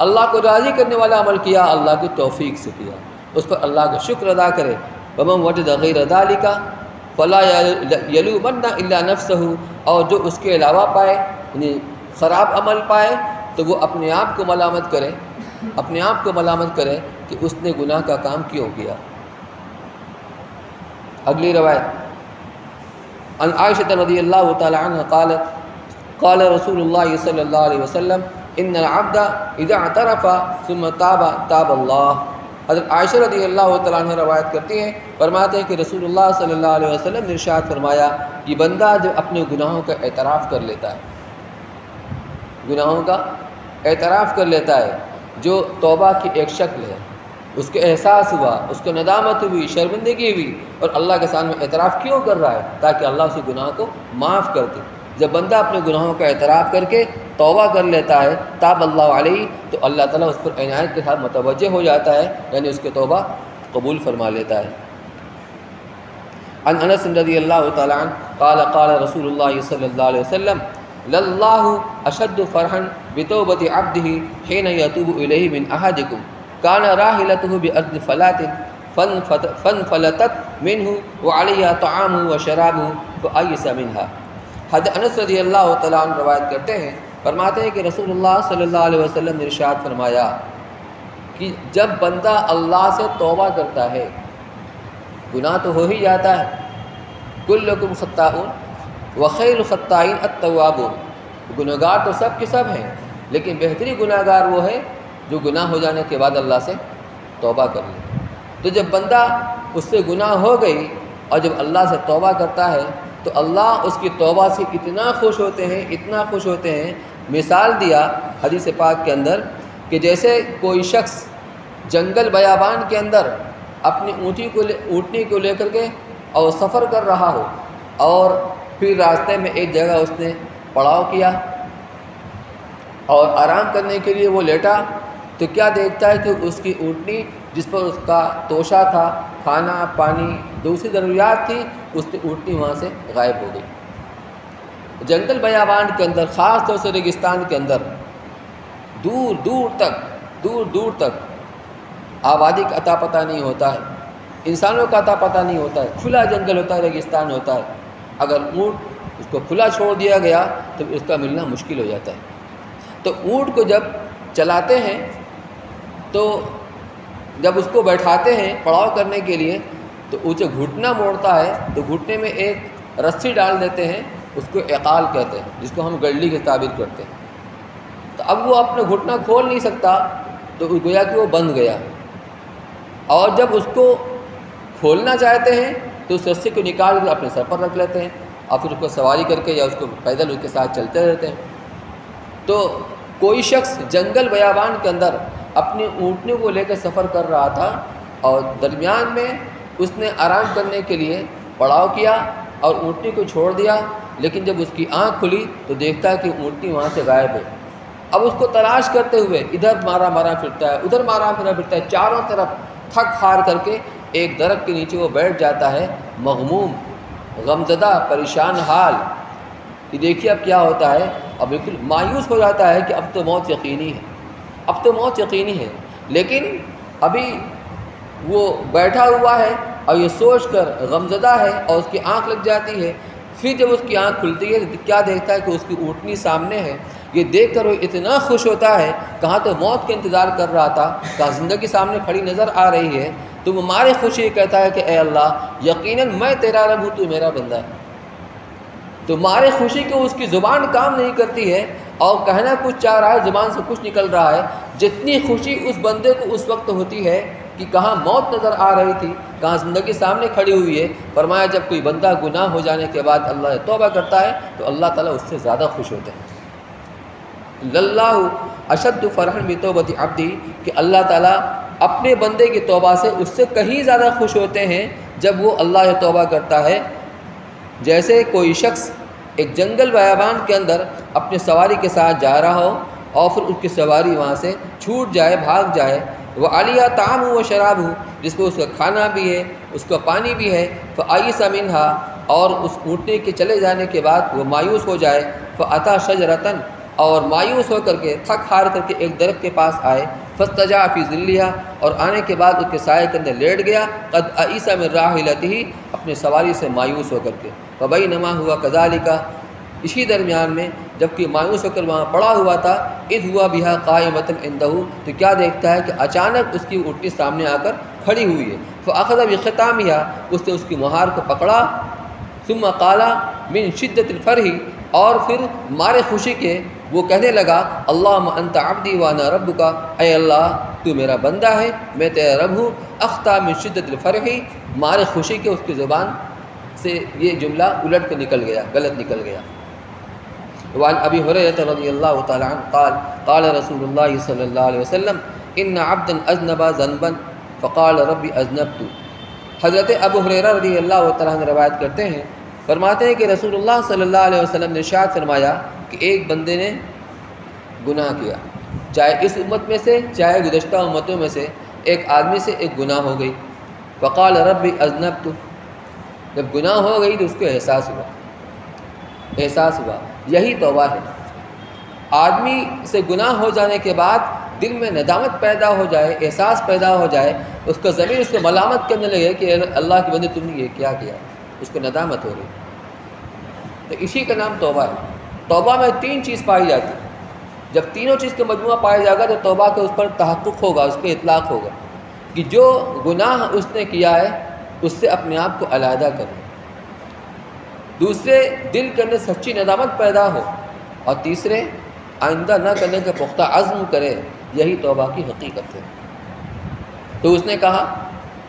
اللہ کو راضی کرنے والا عمل کیا، اللہ کی توفیق سے کیا، اس پر اللہ کا شکر ادا کرے۔ ومن وجد غیر ذلک فلا یلومن الا نفسہ، اور جو اس کے علاوہ پائے یعنی خراب عمل پائے تو وہ اپنے آپ کو ملامت کرے کہ اس نے گناہ کا کام کیوں کیا۔ اگلی روایت عن عائشہ رضی اللہ تعالی عنہ قالت قال رسول اللہ صلی اللہ علیہ وسلم ان العبد اذا اعترف ثم تاب اللہ۔ حضرت عائشہ رضی اللہ تعالیٰ عنہ روایت کرتی ہیں، فرماتے ہیں کہ رسول اللہ صلی اللہ علیہ وسلم نے ارشاد فرمایا کہ بندہ جب اپنے گناہوں کا اعتراف کر لیتا ہے، گناہوں کا اعتراف کر لیتا ہے، جو توبہ کی ایک شکل ہے، اس کے احساس ہوا، اس کو ندامت ہوئی، شرمندگی ہوئی، اور اللہ کے سامنے اعتراف کیوں کر رہا ہے؟ تاکہ اللہ اس گناہ کو معاف کر دے۔ جب بندہ اپنے گناہوں کا اعتراف کر کے توبہ کر لیتا ہے، تاب اللہ علیہ، تو اللہ تعالیٰ اس پر عنایت کے ساتھ متوجہ ہو جاتا ہے، یعنی اس کی توبہ قبول فرما لیتا ہے۔ عن انس رضی اللہ تعالیٰ عنہ قال قال رسول اللہ صلی اللہ علیہ وسلم للہ اشد فرحا بتوبۃ عبدہ حین یتوب الیہ من احدکم کان راحلته بارض فلات فانفلتت منه وعليها طعامه وشرابه فأيس منها۔ حضرت انس رضی اللہ تعالیٰ عنہ روایت کرتے ہیں، فرماتے ہیں کہ رسول اللہ صلی اللہ علیہ وسلم نے ارشاد فرمایا کہ جب بندہ اللہ سے توبہ کرتا ہے، گناہ تو ہو ہی جاتا ہے، کلکم خطاؤن وخیر الخطائین التوابون، گنہگار تو سب کے سب ہیں، لیکن بہترین گناہ گار وہ ہے جو گناہ ہو جانے کے بعد اللہ سے توبہ کر لے۔ تو جب بندہ اس سے گناہ ہو گئی اور جب اللہ سے توبہ کرتا ہے تو اللہ اس کی توبہ سے اتنا خوش ہوتے ہیں، اتنا خوش ہوتے ہیں۔ مثال دیا حدیث پاک کے اندر کہ جیسے کوئی شخص جنگل بیابان کے اندر اپنی اونٹنی کو لے کر کے اور سفر کر رہا ہو، اور پھر راستے میں ایک جگہ اس نے پڑاؤ کیا اور آرام کرنے کے لیے وہ لیٹا، تو کیا دیکھتا ہے کہ اس کی اونٹنی جس پر اس کا توشہ تھا، کھانا پانی دوسری ضروریات تھی، اس کی اونٹنی وہاں سے غائب ہو گئی۔ جنگل بیابان کے اندر، خاص طور سے ریگستان کے اندر، دور دور تک آبادی کا اتا پتہ نہیں ہوتا ہے، انسانوں کا اتا پتہ نہیں ہوتا ہے، کھلا جنگل ہوتا ہے، ریگستان ہوتا ہے۔ اگر اونٹ اس کو کھلا چھوڑ دیا گیا تو اس کا ملنا مشکل ہو جاتا ہے۔ تو اونٹ کو جب چلاتے ہیں تو جب اس کو بیٹھاتے ہیں پڑاؤ کرنے کے لیے تو اسے گھٹنا موڑتا ہے تو گھٹنے میں ایک رسی ڈال دیتے ہیں، اس کو عقال کہتے ہیں، جس کو ہم گڈلی کے تعبیر کرتے ہیں۔ تو اب وہ اپنا گھٹنا کھول نہیں سکتا تو گویا کہ وہ بندھ گیا، اور جب اس کو کھولنا چاہتے ہیں تو اس رسی کو نکال کر اپنے سر پر رکھ لیتے ہیں اور پھر اس کو سواری کر کے یا اس کو پیدل اس کے ساتھ چلتے رہتے ہیں۔ تو کوئی شخص جنگل بیابان کے اندر اپنی اونٹنی کو لے کے سفر کر رہا تھا اور درمیان میں اس نے آرام کرنے کے لیے پڑاؤ کیا اور اونٹنی کو چھوڑ دیا، لیکن جب اس کی آنکھ کھلی تو دیکھتا ہے کہ اونٹنی وہاں سے غائب ہے۔ اب اس کو تلاش کرتے ہوئے ادھر مارا پھرتا ہے، ادھر مارا پھرتا ہے، چاروں طرف تھک ہار کر کے ایک درخت کے نیچے وہ بیٹھ جاتا ہے، مغموم، غمزدہ، پریشان حال کہ دیکھیے اب کیا ہوتا ہے، اب بالکل مایوس ہو جاتا ہے کہ اب تو موت یقینی ہے، اب تو موت یقینی ہے۔ لیکن ابھی وہ بیٹھا ہوا ہے اور یہ سوچ کر غمزدہ ہے اور اس کی آنکھ لگ جاتی ہے۔ پھر جب اس کی آنکھ کھلتی ہے تو کیا دیکھتا ہے کہ اس کی اونٹنی سامنے ہے۔ یہ دیکھ کر وہ اتنا خوش ہوتا ہے، کہاں تو موت کا انتظار کر رہا تھا، کہاں زندگی سامنے کھڑی نظر آ رہی ہے، تو وہ مارے خوشی کہتا ہے کہ اے اللہ، یقیناً میں تیرا رب ہوں، تو میرا بندہ ہے۔ تو مارے خوشی کہ اس کی زبان کام نہیں کرتی ہے اور کہنا کچھ چاہ رہا ہے، زبان سے کچھ نکل رہا ہے۔ جتنی خوشی اس بندے کو اس وقت ہوتی ہے کہ کہاں موت نظر آ رہی تھی، کہاں زندگی سامنے کھڑی ہوئی ہے۔ فرمایا جب کوئی بندہ گناہ ہو جانے کے بعد اللہ سے توبہ کرتا ہے تو اللہ تعالیٰ اس سے زیادہ خوش ہوتے ہیں۔ للہ اشد فرحا بتوبۃ عبدی، کہ اللہ تعالیٰ اپنے بندے کی توبہ سے اس سے کہیں زیادہ خوش ہوتے ہیں جب وہ اللہ سے توبہ کرتا ہے۔ جیسے کوئی شخص ایک جنگل بیابان کے اندر اپنے سواری کے ساتھ جا رہا ہو اور پھر اس کی سواری وہاں سے چھوٹ جائے، بھاگ جائے، وہ علیہ طعام و شراب ہو، جس کو اس کا کھانا بھی ہے، اس کا پانی بھی ہے، فآئس منہا، اور اس اونٹنے کے چلے جانے کے بعد وہ مایوس ہو جائے، فأتی شجرۃ، اور مایوس ہو کر کے تھک ہار کر کے ایک درخت کے پاس آئے، فاستجاع فی ظلھا، اور آنے کے بعد اس کے سائے کے اندر لیٹ گیا، قد ایس من راحلتہ، اپنے سواری سے مایوس ہو کر کے، فبینما ہوا کذالک، اسی درمیان میں جب کہ مایوس ہو کر وہاں پڑا ہوا تھا، اذ ہوا بہا قائمۃ عندہ، تو کیا دیکھتا ہے کہ اچانک اس کی اونٹنی سامنے آ کر کھڑی ہوئی ہے، فاخذ بختامھا، اس نے اس کی مہار کو پکڑا، ثم قال من شدت الفرح، اور پھر مارے خوشی کے وہ کہنے لگا، اللہم انت عبدی وانا ربک، اے اللہ تو میرا بندہ ہے، میں تیرا رب ہوں، اخطا من شدت الفرح، مارے خوشی کے اس کی زبان سے یہ جملہ الٹ کے نکل گیا، غلط نکل گیا۔ وعن ابی ہریرہ رضی اللہ تعالی عنہ قال قال رسول اللہ صلی اللہ علیہ وسلم ان عبدا اذنب ذنبا فقال ربی اذنبت۔ حضرت ابو ہریرہ رضی اللہ تعالی عنہ روایت کرتے ہیں، فرماتے ہیں کہ رسول اللہ صلی اللہ علیہ وسلم نے ارشاد فرمایا کہ ایک بندے نے گناہ کیا، چاہے اس امت میں سے چاہے گزشتہ امتوں میں سے، ایک آدمی سے ایک گناہ ہو گئی، فقال ربی اذنبت، جب گناہ ہو گئی تو اس کو احساس ہوا، یہی توبہ ہے۔ آدمی سے گناہ ہو جانے کے بعد دل میں ندامت پیدا ہو جائے، احساس پیدا ہو جائے، اس کا ضمیر اس کو ملامت کرنے لگے کہ اللہ کے بندے تم نے یہ کیا کیا، اس کو ندامت ہو رہی، تو اسی کا نام توبہ ہے۔ توبہ میں 3 چیز پائی جاتی ہے، جب تینوں چیز کا مجموعہ پایا جائے گا تو توبہ کے اس پر تحقق ہوگا، اس پہ اطلاق ہوگا کہ جو گناہ اس نے کیا ہے اس سے اپنے آپ کو علیحدہ کرے، دوسرے دل کے اندر سچی ندامت پیدا ہو، اور تیسرے آئندہ نہ کرنے کا پختہ عزم کرے، یہی توبہ کی حقیقت ہے۔ تو اس نے کہا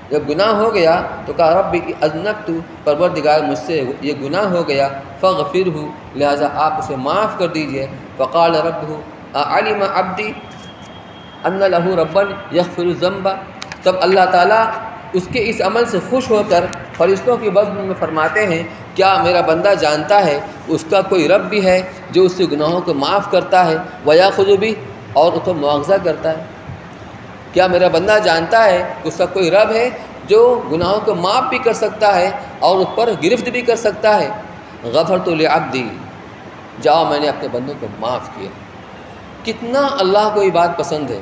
جب گناہ ہو گیا تو کہا رب اذنبت، پروردگار مجھ سے یہ گناہ ہو گیا، فاغفرہ، لہذا آپ اسے معاف کر دیجئے۔ فقال ربہ اعلم عبدی ان لہ ربا یغفر الذنب، تب اللہ تعالیٰ اس کے اس عمل سے خوش ہو کر فرشتوں کی بزم میں فرماتے ہیں کیا میرا بندہ جانتا ہے اس کا کوئی رب بھی ہے جو اس سے گناہوں کو معاف کرتا ہے، ویاخذ بھی، اور اس کو مواخذہ کرتا ہے؟ کیا میرا بندہ جانتا ہے کہ اس کا کوئی رب ہے جو گناہوں کو معاف بھی کر سکتا ہے اور اس پر گرفت بھی کر سکتا ہے؟ غفرت لعبدی، جاؤ میں نے اپنے بندوں کو معاف کیا۔ کتنا اللہ کو یہ بات پسند ہے،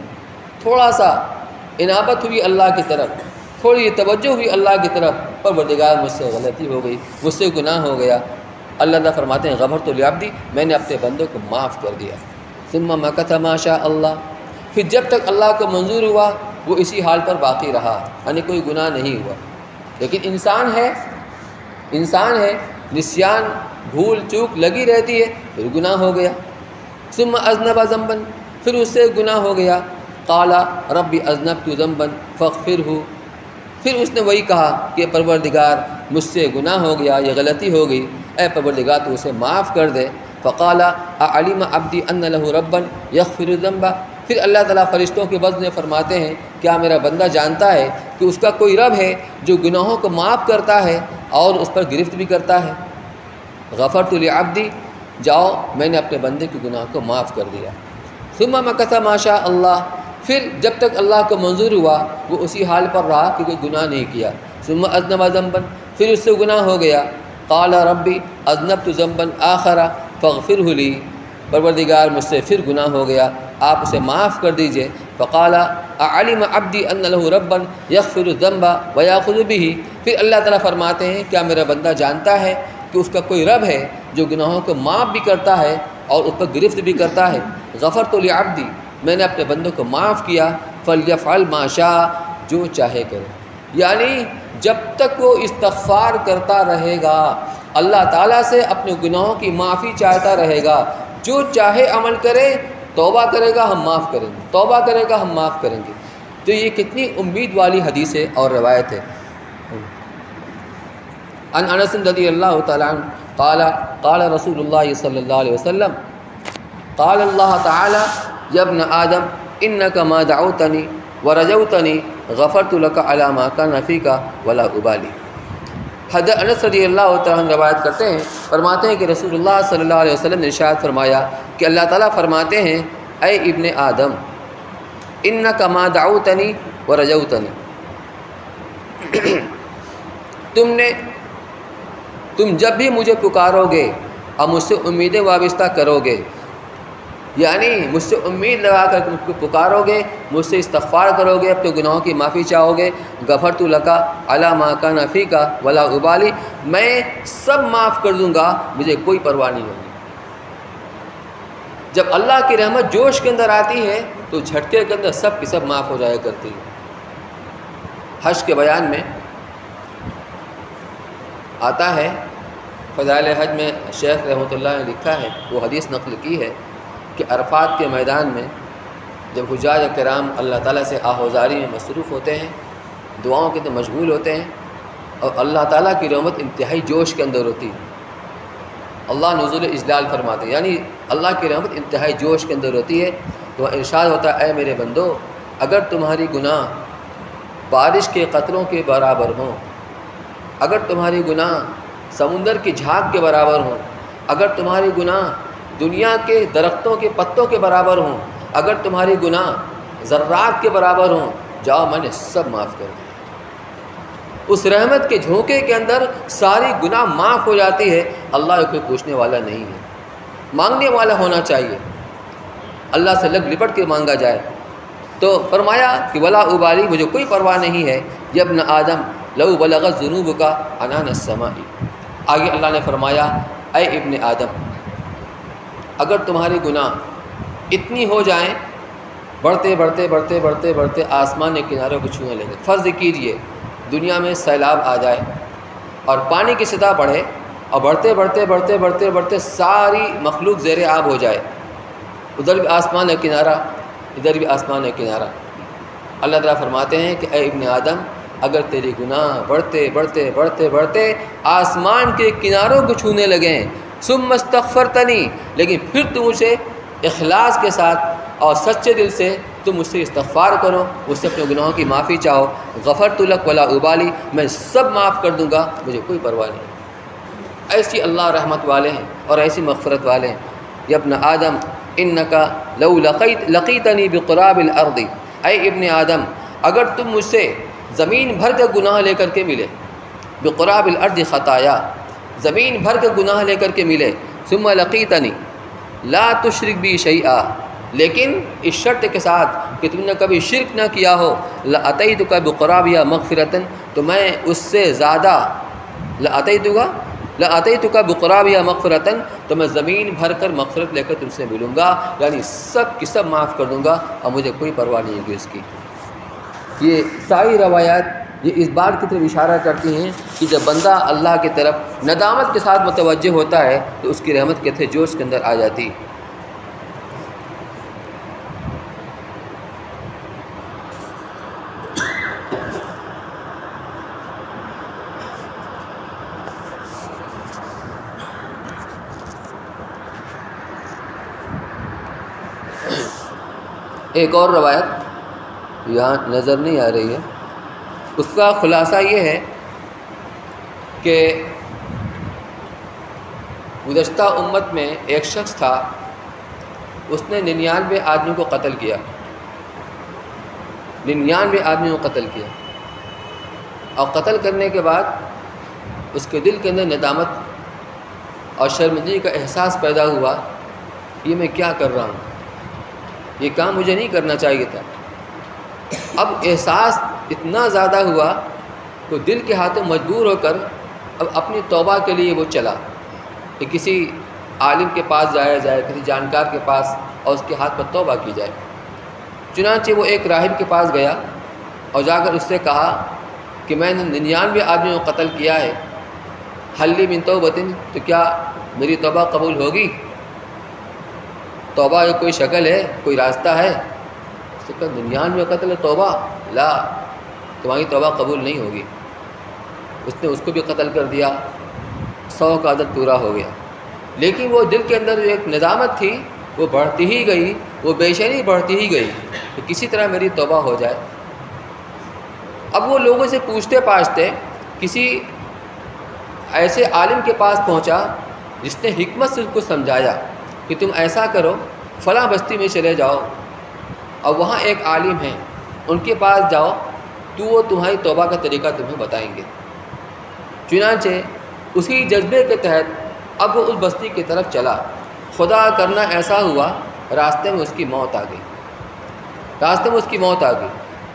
تھوڑا سا انابت ہوئی اللہ کی طرف، تھوڑی توجہ ہوئی اللہ کی طرف، پروردگار مجھ سے غلطی ہو گئی، مجھ سے گناہ ہو گیا، اللہ تعالیٰ فرماتے ہیں غفرت لعبدی، میں نے اپنے بندوں کو معاف کر دیا۔ ثم مکث ما شاء اللہ، پھر جب تک اللہ کو منظور ہوا وہ اسی حال پر باقی رہا، یعنی کوئی گناہ نہیں ہوا۔ لیکن انسان ہے نسیان، بھول چوک لگی رہتی ہے، پھر گناہ ہو گیا۔ ثم اذنب ذنبا، پھر اس سے گناہ ہو گیا، قال رب اذنبت ذنبا فاغفرہ، پھر اس نے وہی کہا کہ پروردگار مجھ سے گناہ ہو گیا، یہ غلطی ہو گئی، اے پروردگار تو اسے معاف کر دے۔ فقال اعلم عبدی ان لہ ربا یغفر الذنب، پھر اللہ تعالیٰ فرشتوں کے وزن میں فرماتے ہیں کیا میرا بندہ جانتا ہے کہ اس کا کوئی رب ہے جو گناہوں کو معاف کرتا ہے اور اس پر گرفت بھی کرتا ہے؟ غفرت لعبدی، جاؤ میں نے اپنے بندے کے گناہ کو معاف کر دیا۔ ثم مکث ما شاء اللہ، پھر جب تک اللہ کو منظور ہوا وہ اسی حال پر رہا کہ کوئی گناہ نہیں کیا۔ ثم اذنب ذنبا، پھر اس سے گناہ ہو گیا، قال ربی اذنبت ذنبا آخر فاغفرہ لی، پروردگار مجھ سے پھر گناہ ہو گیا، آپ اسے معاف کر دیجئے۔ فقال اعلم عبدی ان لہ ربا یغفر الذنب ویاخذ بہ، پھر اللہ تعالیٰ فرماتے ہیں کیا میرا بندہ جانتا ہے کہ اس کا کوئی رب ہے جو گناہوں کو معاف بھی کرتا ہے اور اس پر گرفت بھی کرتا ہے؟ غفرت لعبدی، میں نے اپنے بندوں کو معاف کیا، فلیفعل ما شاء، جو چاہے کرے، یعنی جب تک وہ استغفار کرتا رہے گا، اللہ تعالیٰ سے اپنے گناہوں کی معافی چاہتا رہے گا، جو چاہے عمل کرے، توبہ کرے گا ہم معاف کریں گے، توبہ کرے گا ہم معاف کریں گے۔ تو یہ کتنی امید والی حدیث ہے اور روایت ہے۔ عن انس رضی اللہ تعالیٰ عنہ قال قال رسول اللہ صلی اللہ علیہ وسلم قال اللہ تعالیٰ یا ابن آدم انک ما دعوتنی ورجوتنی غفرت لک علی ما کان فیک ولا ابالی۔ حضرت انس رضی اللہ تعالیٰ عنہ روایت کرتے ہیں، فرماتے ہیں کہ رسول اللہ صلی اللہ علیہ وسلم نے ارشاد فرمایا کہ اللہ تعالیٰ فرماتے ہیں اے ابن آدم انک ما دعوتنی ورجوتنی، تم جب بھی مجھے پکارو گے اور مجھ سے امیدیں وابستہ کرو گے، یعنی مجھ سے امید لگا کر تم کو پکارو گے، مجھ سے استغفار کرو گے، اپنے گناہوں کی معافی چاہو گے، غفرت لک علی ما کان فیک ولا ابالی، میں سب معاف کر دوں گا، مجھے کوئی پرواہ نہیں ہوگی۔ جب اللہ کی رحمت جوش کے اندر آتی ہے تو جھٹکے کے اندر سب کی سب معاف ہو جایا کرتی ہے۔ حج کے بیان میں آتا ہے، فضائل حج میں شیخ رحمۃ اللہ نے لکھا ہے، وہ حدیث نقل کی ہے کہ عرفات کے میدان میں جب حجاج کرام اللہ تعالیٰ سے آہوزاری میں مصروف ہوتے ہیں، دعاؤں کے اندر مشغول ہوتے ہیں، اور اللہ تعالیٰ کی رحمت انتہائی جوش کے اندر ہوتی ہے، اللہ نزول اجلال فرماتے ہیں، یعنی اللہ کی رحمت انتہائی جوش کے اندر ہوتی ہے، تو ارشاد ہوتا ہے اے میرے بندو، اگر تمہاری گناہ بارش کے قطروں کے برابر ہوں، اگر تمہاری گناہ سمندر کی جھاگ کے برابر ہوں، اگر تمہاری گناہ دنیا کے درختوں کے پتوں کے برابر ہوں، اگر تمہاری گناہ ذرات کے برابر ہوں، جاؤ میں نے سب معاف کر دیا۔ اس رحمت کے جھونکے کے اندر ساری گناہ معاف ہو جاتی ہے۔ اللہ کوئی پوچھنے والا نہیں ہے، مانگنے والا ہونا چاہیے، اللہ سے لگ لپٹ کے مانگا جائے، تو فرمایا کہ ولا ابالی، مجھے کوئی پرواہ نہیں ہے، یا ابن آدم لو بلغت ذنوبک عنان السماء۔ آگے اللہ نے فرمایا اے ابن آدم، اگر تمہارے گناہ اتنی ہو جائیں، بڑھتے بڑھتے بڑھتے بڑھتے بڑھتے آسمان کے کناروں کو چھونے لگے، فرض کیجئے دنیا میں سیلاب آ جائے اور پانی کی سطح بڑھے اور بڑھتے بڑھتے بڑھتے بڑھتے بڑھتے ساری مخلوق زیر آب ہو جائے، ادھر بھی آسمان ہے کنارہ، ادھر بھی آسمان ہے کنارہ، اللہ تعالیٰ فرماتے ہیں کہ اے ابن آدم، اگر تیری گناہ بڑھتے بڑھتے بڑھتے بڑھتے آسمان کے کناروں کو چھونے لگیں، ثم استغفرتنی، لیکن پھر تم مجھے اخلاص کے ساتھ اور سچے دل سے تم مجھ سے استغفار کرو، مجھ سے اپنے گناہوں کی معافی چاہو، غفرت لک ولا ابالی، میں سب معاف کر دوں گا، مجھے کوئی پرواہ نہیں۔ ایسی اللہ رحمت والے ہیں اور ایسی مغفرت والے ہیں۔ یا ابن آدم انک لو لقیتنی بقراب الارض، اے ابن آدم اگر تم مجھ سے زمین بھر کے گناہ لے کر کے ملے، بقراب الارض خطایا، زمین بھر کے گناہ لے کر کے ملے، ثم لقیتنی لا تشرک بی شیئا، لیکن اس شرط کے ساتھ کہ تم نے کبھی شرک نہ کیا ہو، لاتیتک بقرابها مغفرۃ، تو میں اس سے زیادہ لاتیتک بقرابها مغفرۃ، تو میں زمین بھر کر مغفرت لے کر تم سے ملوں گا، یعنی سب کی سب معاف کر دوں گا اور مجھے کوئی پرواہ نہیں ہوگی اس کی۔ یہ ساری روایات یہ اس بات کی طرف اشارہ کرتی ہیں کہ جب بندہ اللہ کی طرف ندامت کے ساتھ متوجہ ہوتا ہے تو اس کی رحمت کہتے جوش کے اندر آ جاتی۔ ایک اور روایت یہاں نظر نہیں آ رہی ہے، اس کا خلاصہ یہ ہے کہ گزشتہ امت میں ایک شخص تھا، اس نے 99 آدمیوں کو قتل کیا، 99 آدمیوں کو قتل کیا، اور قتل کرنے کے بعد اس کے دل کے اندر ندامت اور شرمندگی کا احساس پیدا ہوا، یہ میں کیا کر رہا ہوں، یہ کام مجھے نہیں کرنا چاہیے تھا۔ اب احساس اتنا زیادہ ہوا تو دل کے ہاتھوں مجبور ہو کر اب اپنی توبہ کے لیے وہ چلا کہ کسی عالم کے پاس جایا جائے، کسی جانکار کے پاس، اور اس کے ہاتھ پر توبہ کی جائے۔ چنانچہ وہ ایک راہب کے پاس گیا اور جا کر اس سے کہا کہ میں نے 99 آدمیوں کو قتل کیا ہے، حل لی من توبۃ، تو کیا میری توبہ قبول ہوگی؟ توبہ کی کوئی شکل ہے، کوئی راستہ ہے؟ اس نے کہا 99 قتل توبہ، لا، تمہاری توبہ قبول نہیں ہوگی۔ اس نے اس کو بھی قتل کر دیا، 100 کا عدد پورا ہو گیا، لیکن وہ دل کے اندر جو ایک ندامت تھی وہ بڑھتی ہی گئی، وہ بے چینی بڑھتی ہی گئی کہ کسی طرح میری توبہ ہو جائے۔ اب وہ لوگوں سے پوچھتے پاچھتے کسی ایسے عالم کے پاس پہنچا جس نے حکمت سے اس کو سمجھایا کہ تم ایسا کرو، فلاں بستی میں چلے جاؤ اور وہاں ایک عالم ہیں، ان کے پاس جاؤ تو وہ تمہاری توبہ کا طریقہ تمہیں بتائیں گے۔ چنانچہ اسی جذبے کے تحت اب وہ اس بستی کی طرف چلا، خدا کرنا ایسا ہوا راستے میں اس کی موت آ گئی۔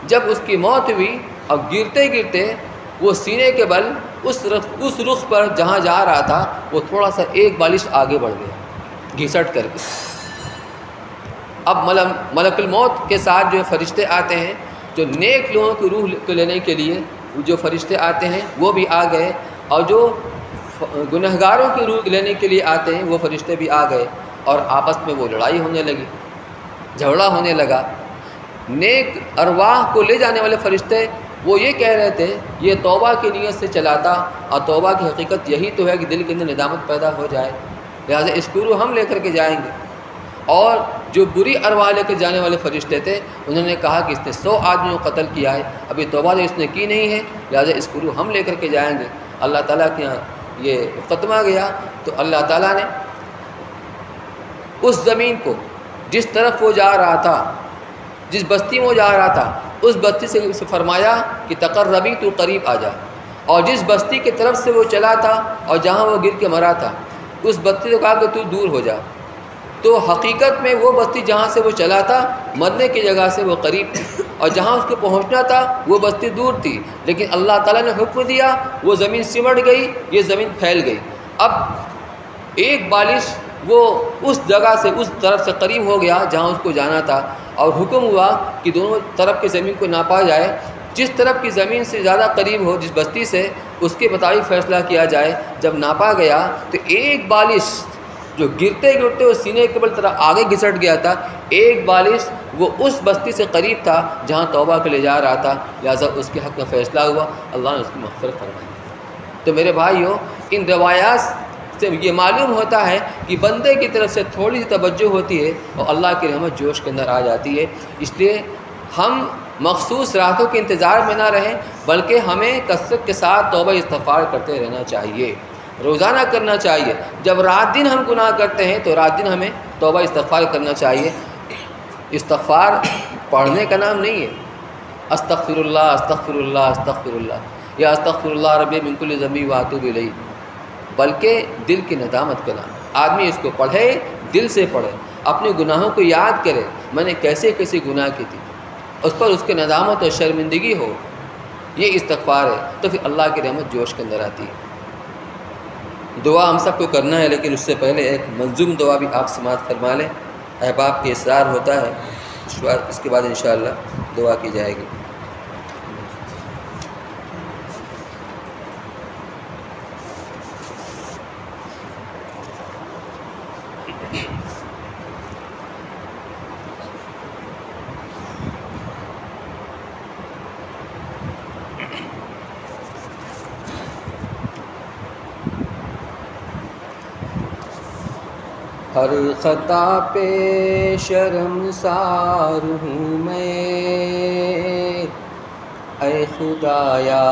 جب اس کی موت ہوئی اور گرتے گرتے وہ سینے کے بل اس رخ پر جہاں جا رہا تھا وہ تھوڑا سا ایک بالش آگے بڑھ گیا گھسٹ کر کے۔ اب ملک الموت کے ساتھ جو فرشتے آتے ہیں، جو نیک لوگوں کی روح کو لینے کے لیے جو فرشتے آتے ہیں وہ بھی آ گئے، اور جو گنہگاروں کی روح لینے کے لیے آتے ہیں وہ فرشتے بھی آ گئے، اور آپس میں وہ لڑائی ہونے لگی، جھگڑا ہونے لگا۔ نیک ارواح کو لے جانے والے فرشتے وہ یہ کہہ رہے تھے یہ توبہ کی نیت سے چلاتا، اور توبہ کی حقیقت یہی تو ہے کہ دل کے اندر ندامت پیدا ہو جائے، لہٰذا اس کو ہم لے کر کے جائیں گے۔ اور جو بری ارواح لے کر جانے والے فرشتے تھے انہوں نے کہا کہ اس نے 100 آدمیوں کو قتل کیا ہے، ابھی توبہ تو اس نے کی نہیں ہے، لہٰذا اس کو ہم لے کر کے جائیں گے۔ اللہ تعالیٰ کے یہاں یہ مقدمہ گیا تو اللہ تعالیٰ نے اس زمین کو جس طرف وہ جا رہا تھا، جس بستی میں وہ جا رہا تھا، اس بستی سے فرمایا کہ تقربی، تو قریب آ جا، اور جس بستی کی طرف سے وہ چلا تھا اور جہاں وہ گر کے مرا تھا اس بستی کو کہا کہ تو دور ہو جا۔ تو حقیقت میں وہ بستی جہاں سے وہ چلا تھا مرنے کی جگہ سے وہ قریب تھی، اور جہاں اس کو پہنچنا تھا وہ بستی دور تھی، لیکن اللہ تعالیٰ نے حکم دیا، وہ زمین سمٹ گئی، یہ زمین پھیل گئی۔ اب ایک بالش وہ اس جگہ سے اس طرف سے قریب ہو گیا جہاں اس کو جانا تھا، اور حکم ہوا کہ دونوں طرف کی زمین کو ناپا جائے، جس طرف کی زمین سے زیادہ قریب ہو جس بستی سے، اس کے مطابق فیصلہ کیا جائے۔ جب ناپا گیا تو ایک بالش جو گرتے گرتے وہ سینے کے بل طرح آگے گھسٹ گیا تھا، ایک بالش وہ اس بستی سے قریب تھا جہاں توبہ کے لے جا رہا تھا، لہٰذا اس کے حق میں فیصلہ ہوا، اللہ نے اس کی مغفرت فرمائی۔ تو میرے بھائیوں، ان روایات سے یہ معلوم ہوتا ہے کہ بندے کی طرف سے تھوڑی سی توجہ ہوتی ہے اور اللہ کی رحمت جوش کے اندر آ جاتی ہے۔ اس لیے ہم مخصوص راتوں کے انتظار میں نہ رہیں، بلکہ ہمیں کثرت کے ساتھ توبہ استغفار کرتے رہنا چاہیے، روزانہ کرنا چاہیے۔ جب رات دن ہم گناہ کرتے ہیں تو رات دن ہمیں توبہ استغفار کرنا چاہیے۔ استغفار پڑھنے کا نام نہیں ہے، استغفر اللہ استغفر اللہ استغفر اللہ، یا استغفر اللہ ربی من کل ذنب واتوب الیہ، بلکہ دل کی ندامت کا نام۔ آدمی اس کو پڑھے، دل سے پڑھے، اپنے گناہوں کو یاد کرے، میں نے کیسے کیسے گناہ کی تھی، اس پر اس کے ندامت اور شرمندگی ہو، یہ استغفار ہے، تو پھر اللہ کی رحمت جوش کے اندر آتی ہے۔ دعا ہم سب کو کرنا ہے، لیکن اس سے پہلے ایک منظوم دعا بھی آپ سماعت فرما لیں۔ احباب کے اصرار ہوتا ہے، اس کے بعد انشاءاللہ دعا کی جائے گی۔ ہر خطا پہ شرمسار ہوں میں، اے خدایا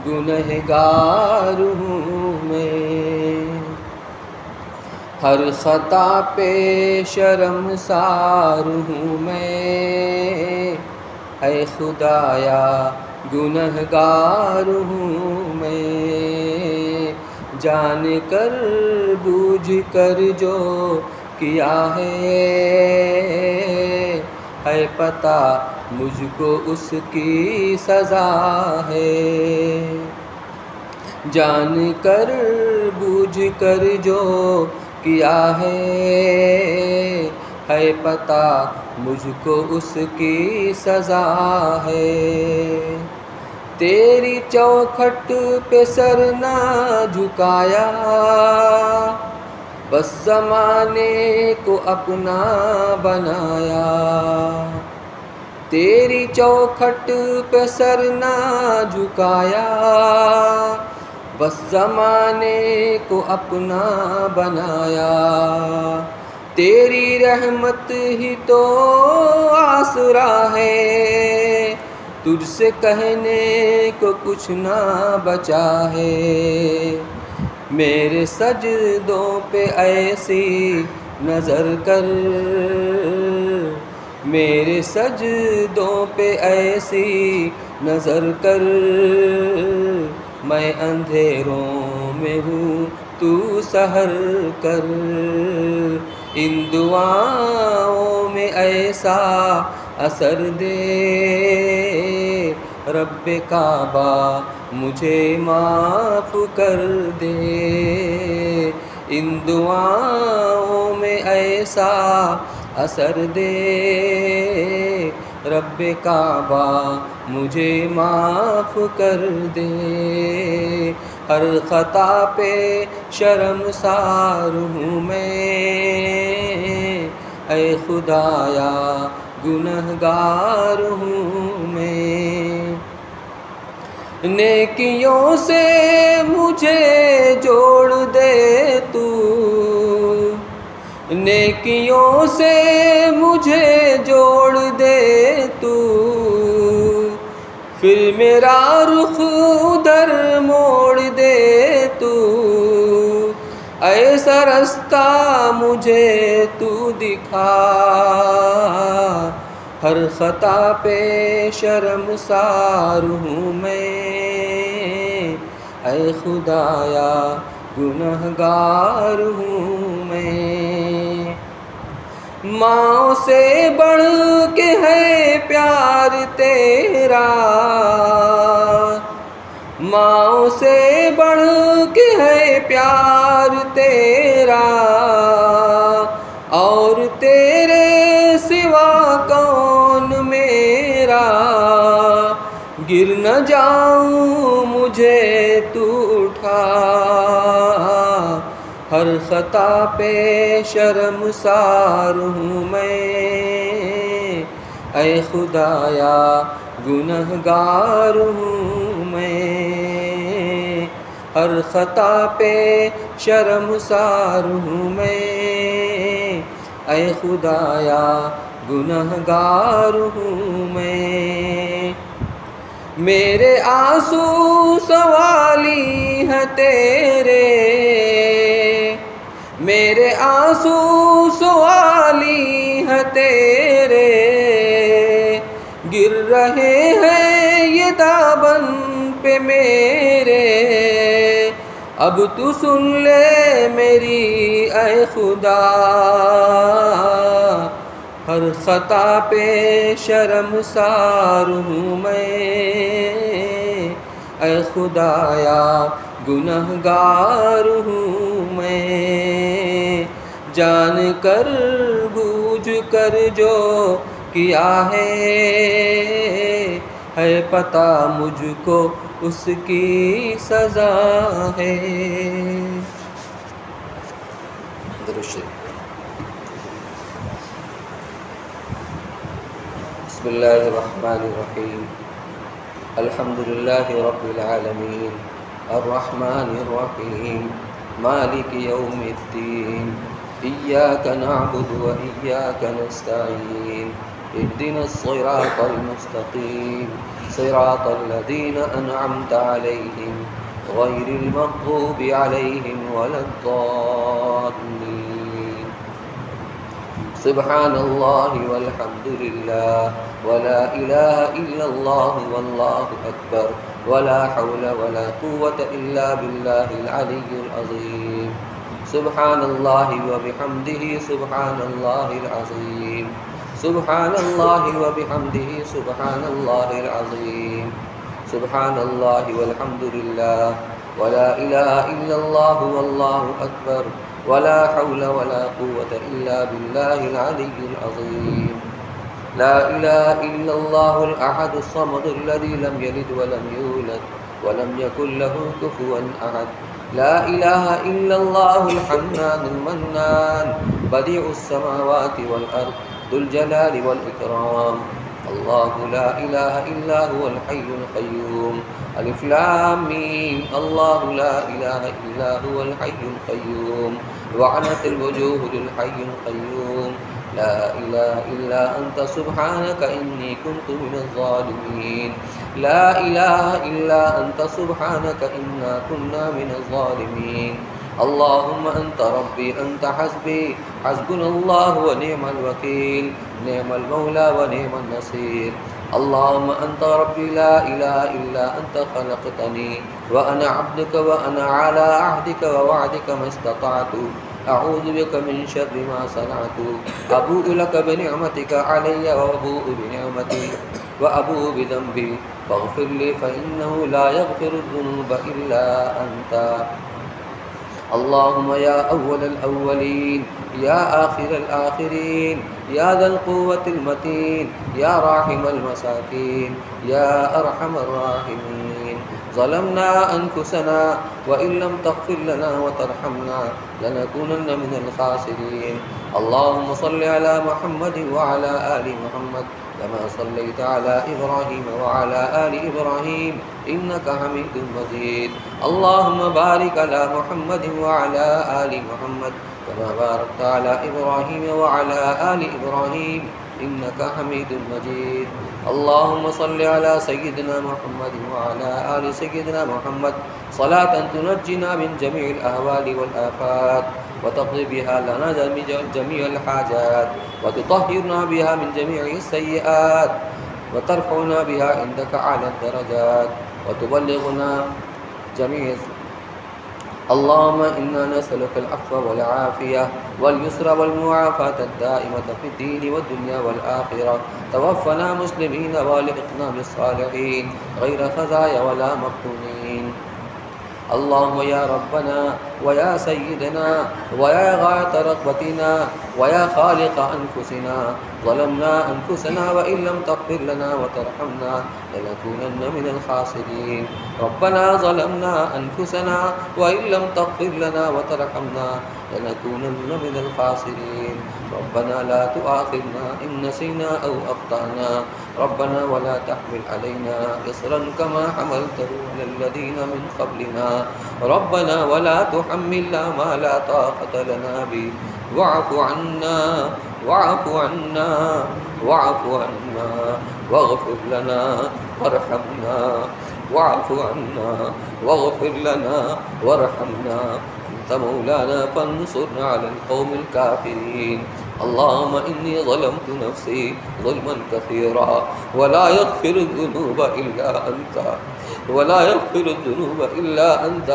گنہگار ہوں میں، ہر خطا پہ شرمسار ہوں میں، اے خدایا گنہگار ہوں میں، جان کر بوجھ کر جو کیا ہے پتہ مجھ کو اس کی سزا ہے، جان کر بوجھ کر جو کیا ہے پتہ مجھ کو اس کی سزا ہے، تیری چوکھٹ پہ سر نہ جھکایا، بس زمانے کو اپنا بنایا، تیری چوکھٹ پہ سر نہ جھکایا، بس زمانے کو اپنا بنایا، تیری رحمت ہی تو آسرا ہے، تجھ سے کہنے کو کچھ نہ بچا ہے، میرے سجدوں پہ ایسی نظر کر، میرے سجدوں پہ ایسی نظر کر، میں اندھیروں میں ہوں تو سحر کر، ان دعاؤں میں ایسا اثر دے، رب کعبہ مجھے معاف کر دے، ان دعاؤں میں ایسا اثر دے، رب کعبہ مجھے معاف کر دے، ہر خطا پہ شرمسار ہوں میں، اے خدایا گنہگار ہوں میں، نیکیوں سے مجھے جوڑ دے تو، نیکیوں سے مجھے جوڑ دے تو، پھر میرا رخ ادھر موڑ دے تو، ایسا رستہ مجھے تو دکھا، ہر خطا پہ شرمسار ہوں میں، اے خدایا گنہگار ہوں میں، ماں سے بڑھ کے ہے پیار تیرا، ماں سے بڑھ کے ہے پیار تیرا، اور تیرے سوا کون میرا، گر نہ جاؤں مجھے تو اٹھا، ہر خطا پہ شرمسار ہوں میں، اے خدایا گنہگار ہوں میں، ہر خطا پہ شرمسار ہوں میں، اے خدایا گنہگار ہوں میں، میرے آنسو سوالی ہیں تیرے، میرے آنسو سوالی ہیں تیرے، گر رہے ہیں یہ دامن پہ میرے، اب تو سن لے میری اے خدا، ہر خطا پہ شرمسار ہوں میں، اے خدایا گنہگار ہوں میں، جان کر بوجھ کر جو کیا ہے پتہ مجھ کو اس کی سزا ہے۔ بسم اللہ الرحمن الرحیم، الحمد للہ رب العالمین، الرحمن الرحیم، مالک یوم الدین، ایاک نعبد و ایاک نستعین، اهدنا الصراط المستقیم، صراط الذین انعمت علیہم غیر المغضوب علیہم ولا الضالین۔ سبحان اللہ والحمد للہ ولا الہ الا اللہ واللہ اکبر ولا حول ولا قوة الا باللہ العلی العظیم۔ سبحان اللہ وبحمدہ سبحان اللہ العظیم، سبحان اللہ وبحمدہ سبحان اللہ العظیم، سبحان اللہ والحمد للہ ولا الہ الا اللہ واللہ اکبر ولا حول ولا قوة الا باللہ العلی العظیم۔ لا الہ الا اللہ الاحد الصمد الذی لم یلد ولم یولد ولم یکن له کفوا احد۔ لا الہ الا اللہ الحنان المنان بدیع السماوات والارض ذو الجلال والاکرام۔ اللہ لا الہ الا هو الحی القیوم۔ الف لام میم، اللہ لا الہ الا هو الحی القیوم، وعنت الوجوہ للحی القیوم، لا الہ الا انت سبحانک انی کنت من الظالمین، لا الہ الا انت سبحانک انا کنا من الظالمین۔ اللہم انت ربی انت حسبی، حسبنا اللہ ونعم الوکیل، نعم المولا ونعم النصیر۔ اللہم انت ربی لا الہ الا انت خلقتنی وانا عبدک وانا علی عہدک ووعدک ما استطعت، اعوذ بک من شر ما صنعت، ابوء لک بنعمتک علی وابوء بذنبی فاغفر لی فانہ لا یغفر الذنوب الا انت۔ اللہم یا اول الاولین، یا آخر الآخرین، یا ذا القوة المتین، یا راحم المساکین، یا ارحم الراحمین۔ ظلمنا انفسنا وان لم تغفر لنا وترحمنا لنکونن من الخاسرین۔ اللہم صل علی محمد وعلی آل محمد كما صليت على إبراهيم وعلى آل إبراهيم إنك حميد مجيد۔ اللهم بارك على محمد وعلى آل محمد كما باركت على إبراهيم وعلى آل إبراهيم إنك حميد مجيد۔ اللهم صل على سيدنا محمد وعلى آل سيدنا محمد صلاة تنجنا من جميع الأهوال والآفات وتقضي بها لنا جميع الحاجات وتطهرنا بها من جميع السيئات وترفعنا بها عندك أعلى الدرجات وتبلغنا جميع اللهم إنا نسألك العفو والعافية واليسر والمعافاة الدائمة في الدين والدنيا والآخرة. توفنا مسلمين والحقنا بالصالحين غير خزايا ولا مفتونين. اللهم يا ربنا ويا سيدنا ويا غاية رغبتنا ويا خالق أنفسنا، ظلمنا أنفسنا وإن لم تغفر لنا وترحمنا لنكونن من الخاسرين. ربنا ظلمنا أنفسنا وإن لم تغفر لنا وترحمنا لنكونن من الخاسرين. ربنا لا تؤاخذنا إن نسينا أو أخطأنا، ربنا ولا تحمل علينا إصرا كما حملته على الذين من قبلنا، ربنا ولا تحملنا ما لا طاقة لنا به، واعف عنا واعف عنا واعف عنا واغفر لنا وارحمنا، واعف عنا واغفر لنا وارحمنا، أنت مولانا فانصرنا على القوم الكافرين. اللهم إني ظلمت نفسي ظلما كثيرا ولا يغفر الذنوب إلا أنت، ولا يغفر الذنوب إلا أنت،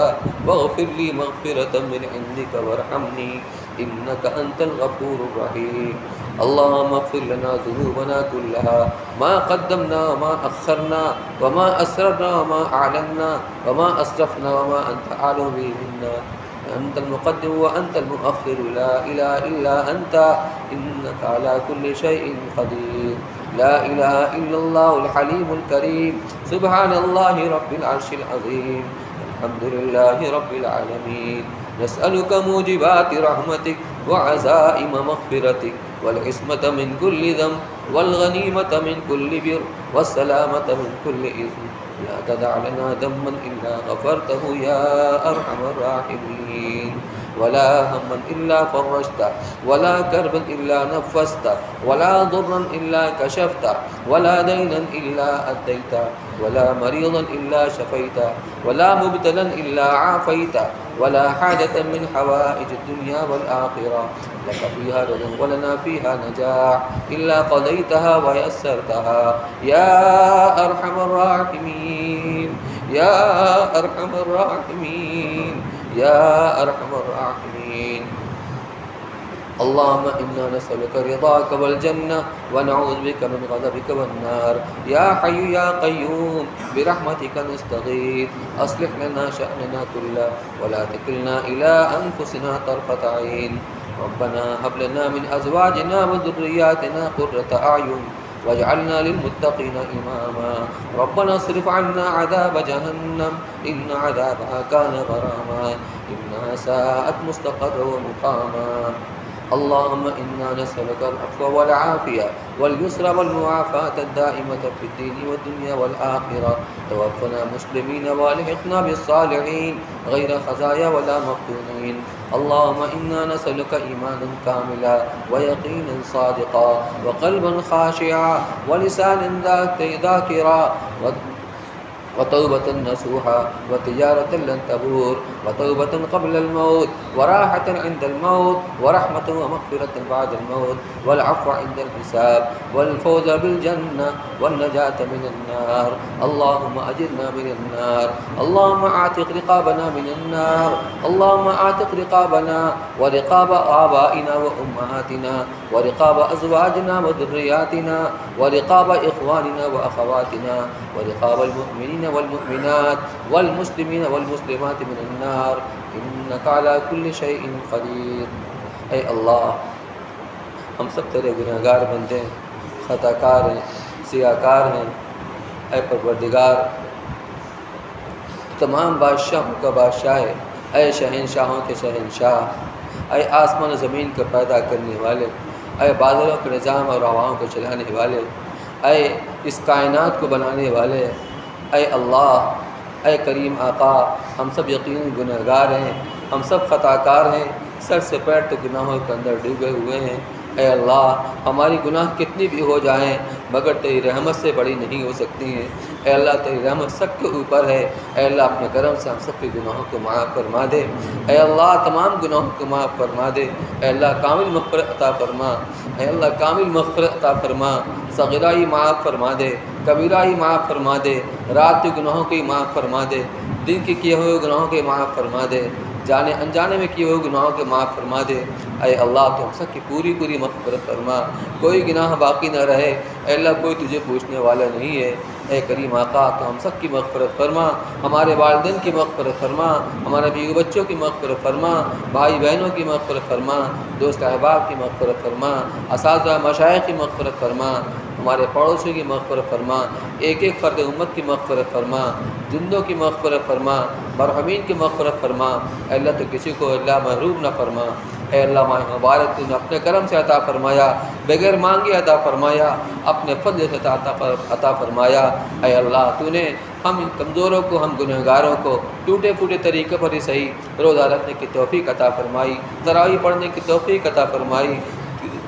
فاغفر لي مغفرة من عندك وارحمني إنك أنت الغفور الرحيم. اللهم اغفر لنا ذنوبنا كلها، ما قدمنا وما أخرنا وما أسررنا وما أعلنا وما أسرفنا وما أنت أعلم به منا، أنت المقدم وأنت المؤخر، لا إله إلا أنت، إنك على كل شيء قدير. لا إله إلا الله الحليم الكريم، سبحان الله رب العرش العظيم، الحمد لله رب العالمين. نسألك موجبات رحمتك وعزائم مغفرتك والعصمة من كل ذنب والغنيمة من كل بر والسلامة من كل إثم. لا تدع لنا ذنبا إلا غفرته يا أرحم الراحمين، ولا هما إلا فرجته، ولا كربا إلا نفسته، ولا ضرا إلا كشفته، ولا دينا إلا أديته، ولا مريضا إلا شفيته، ولا مبتلا إلا عافيته، ولا حاجة من حوائج الدنيا والآخرة لك فيها رضا ولنا فيها نجاح إلا قضيتها ويسرتها يا أرحم الراحمين، يا أرحم الراحمين، يا أرحم الراحمين. اللهم إنا نسألك رضاك والجنة ونعوذ بك من غضبك والنار. يا حي يا قيوم برحمتك نستغيث، أصلح لنا شأننا كله ولا تكلنا إلى أنفسنا طرفة عين. ربنا هب لنا من أزواجنا وذرياتنا قرة أعين واجعلنا للمتقين إماما. ربنا اصرف عنا عذاب جهنم إن عذابها كان غراما إنها ساءت مستقرا ومقاما. اللهم إنا نسألك العفو والعافية واليسر والمعافاة الدائمة في الدين والدنيا والآخرة. توفنا مسلمين والحقنا بالصالحين غير خزايا ولا مفتونين. اللهم إنا نسألك إيمانا كاملا ويقينا صادقا وقلبا خاشعا ولسانا ذاكرا وتوبة نصوحا وتجارة لن تبور وتوبة قبل الموت وراحة عند الموت ورحمة ومغفرة بعد الموت والعفو عند الحساب والفوز بالجنة والنجاة من النار. اللهم أجرنا من النار، اللهم أعتق رقابنا من النار، اللهم أعتق رقابنا ورقاب آبائنا وأمهاتنا ورقاب أزواجنا وذرياتنا ورقاب إخواننا وأخواتنا ورقاب المؤمنين والمؤمنات والمسلمين والمسلمات من النار إنك على كل شيء قدير. اے اللہ، ہم سب تیرے گنہگار بندے ہیں، خطا کار ہیں، سیاہ کار ہیں۔ اے پروردگار، تمام بادشاہوں کا بادشاہ ہے، اے شہنشاہوں کے شہنشاہ، اے آسمان و زمین کو پیدا کرنے والے، اے بادلوں کے نظام اور ہواؤں کو چلانے والے، اے اس کائنات کو بنانے والے، اے اللہ، اے کریم آقا، ہم سب یقیناً گنہگار ہیں، ہم سب خطا کار ہیں، سر سے پیر تک گناہوں کے اندر ڈوبے ہوئے ہیں۔ اے اللہ، ہماری گناہ کتنی بھی ہو جائیں مگر تیری رحمت سے بڑی نہیں ہو سکتی ہیں۔ اے اللہ، تیری رحمت سب کے اوپر ہے۔ اے اللہ، اپنے کرم سے ہم سب کے گناہوں کو معاف فرما دے۔ اے اللہ، تمام گناہوں کو معاف فرما دے۔ اے اللہ، کامل مغفرت عطا فرما۔ اے اللہ، کامل مغفرت عطا فرما۔ صغیرہ ہی معاف فرما دے، کبیرہ ہی معاف فرما دے، رات کے گناہوں کو ہی معاف فرما دے، دن کے کیے ہوئے گناہوں کو معاف فرما دے۔ جانے انجانے میں کیے ہوئے گناہوں کے معاف فرما دے۔ اے اللہ تو ہم سب کی پوری پوری مغفرت فرما، کوئی گناہ باقی نہ رہے۔ اے اللہ کوئی تجھے پوچھنے والا نہیں ہے۔ اے کریم آقا تو ہم سب کی مغفرت فرما، ہمارے والدین کی مغفرت فرما، ہمارے بیوی بچوں کی مغفرت فرما، بھائی بہنوں کی مغفرت فرما، دوست احباب کی مغفرت فرما، اساتذہ مشائخ کی مغفرت فرما، ہمارے پڑوسیوں کی مغفرت فرما، ایک ایک فرد امت کی مغفرت فرما، زندوں کی مغفرت فرما، مرحومین کی مغفرت فرما۔ اے اللہ تو کسی کو اللہ محروم نہ فرما۔ اے اللہ ماہ مبارک تو نے اپنے کرم سے عطا فرمایا، بغیر مانگے عطا فرمایا، اپنے فضل سے عطا فرمایا۔ اے اللہ تو نے ہم کمزوروں کو، ہم گنہگاروں کو ٹوٹے پھوٹے طریقے پر ہی صحیح روزہ رکھنے کی توفیق عطا فرمائی، تراویح پڑھنے کی توفیق عطا فرمائی،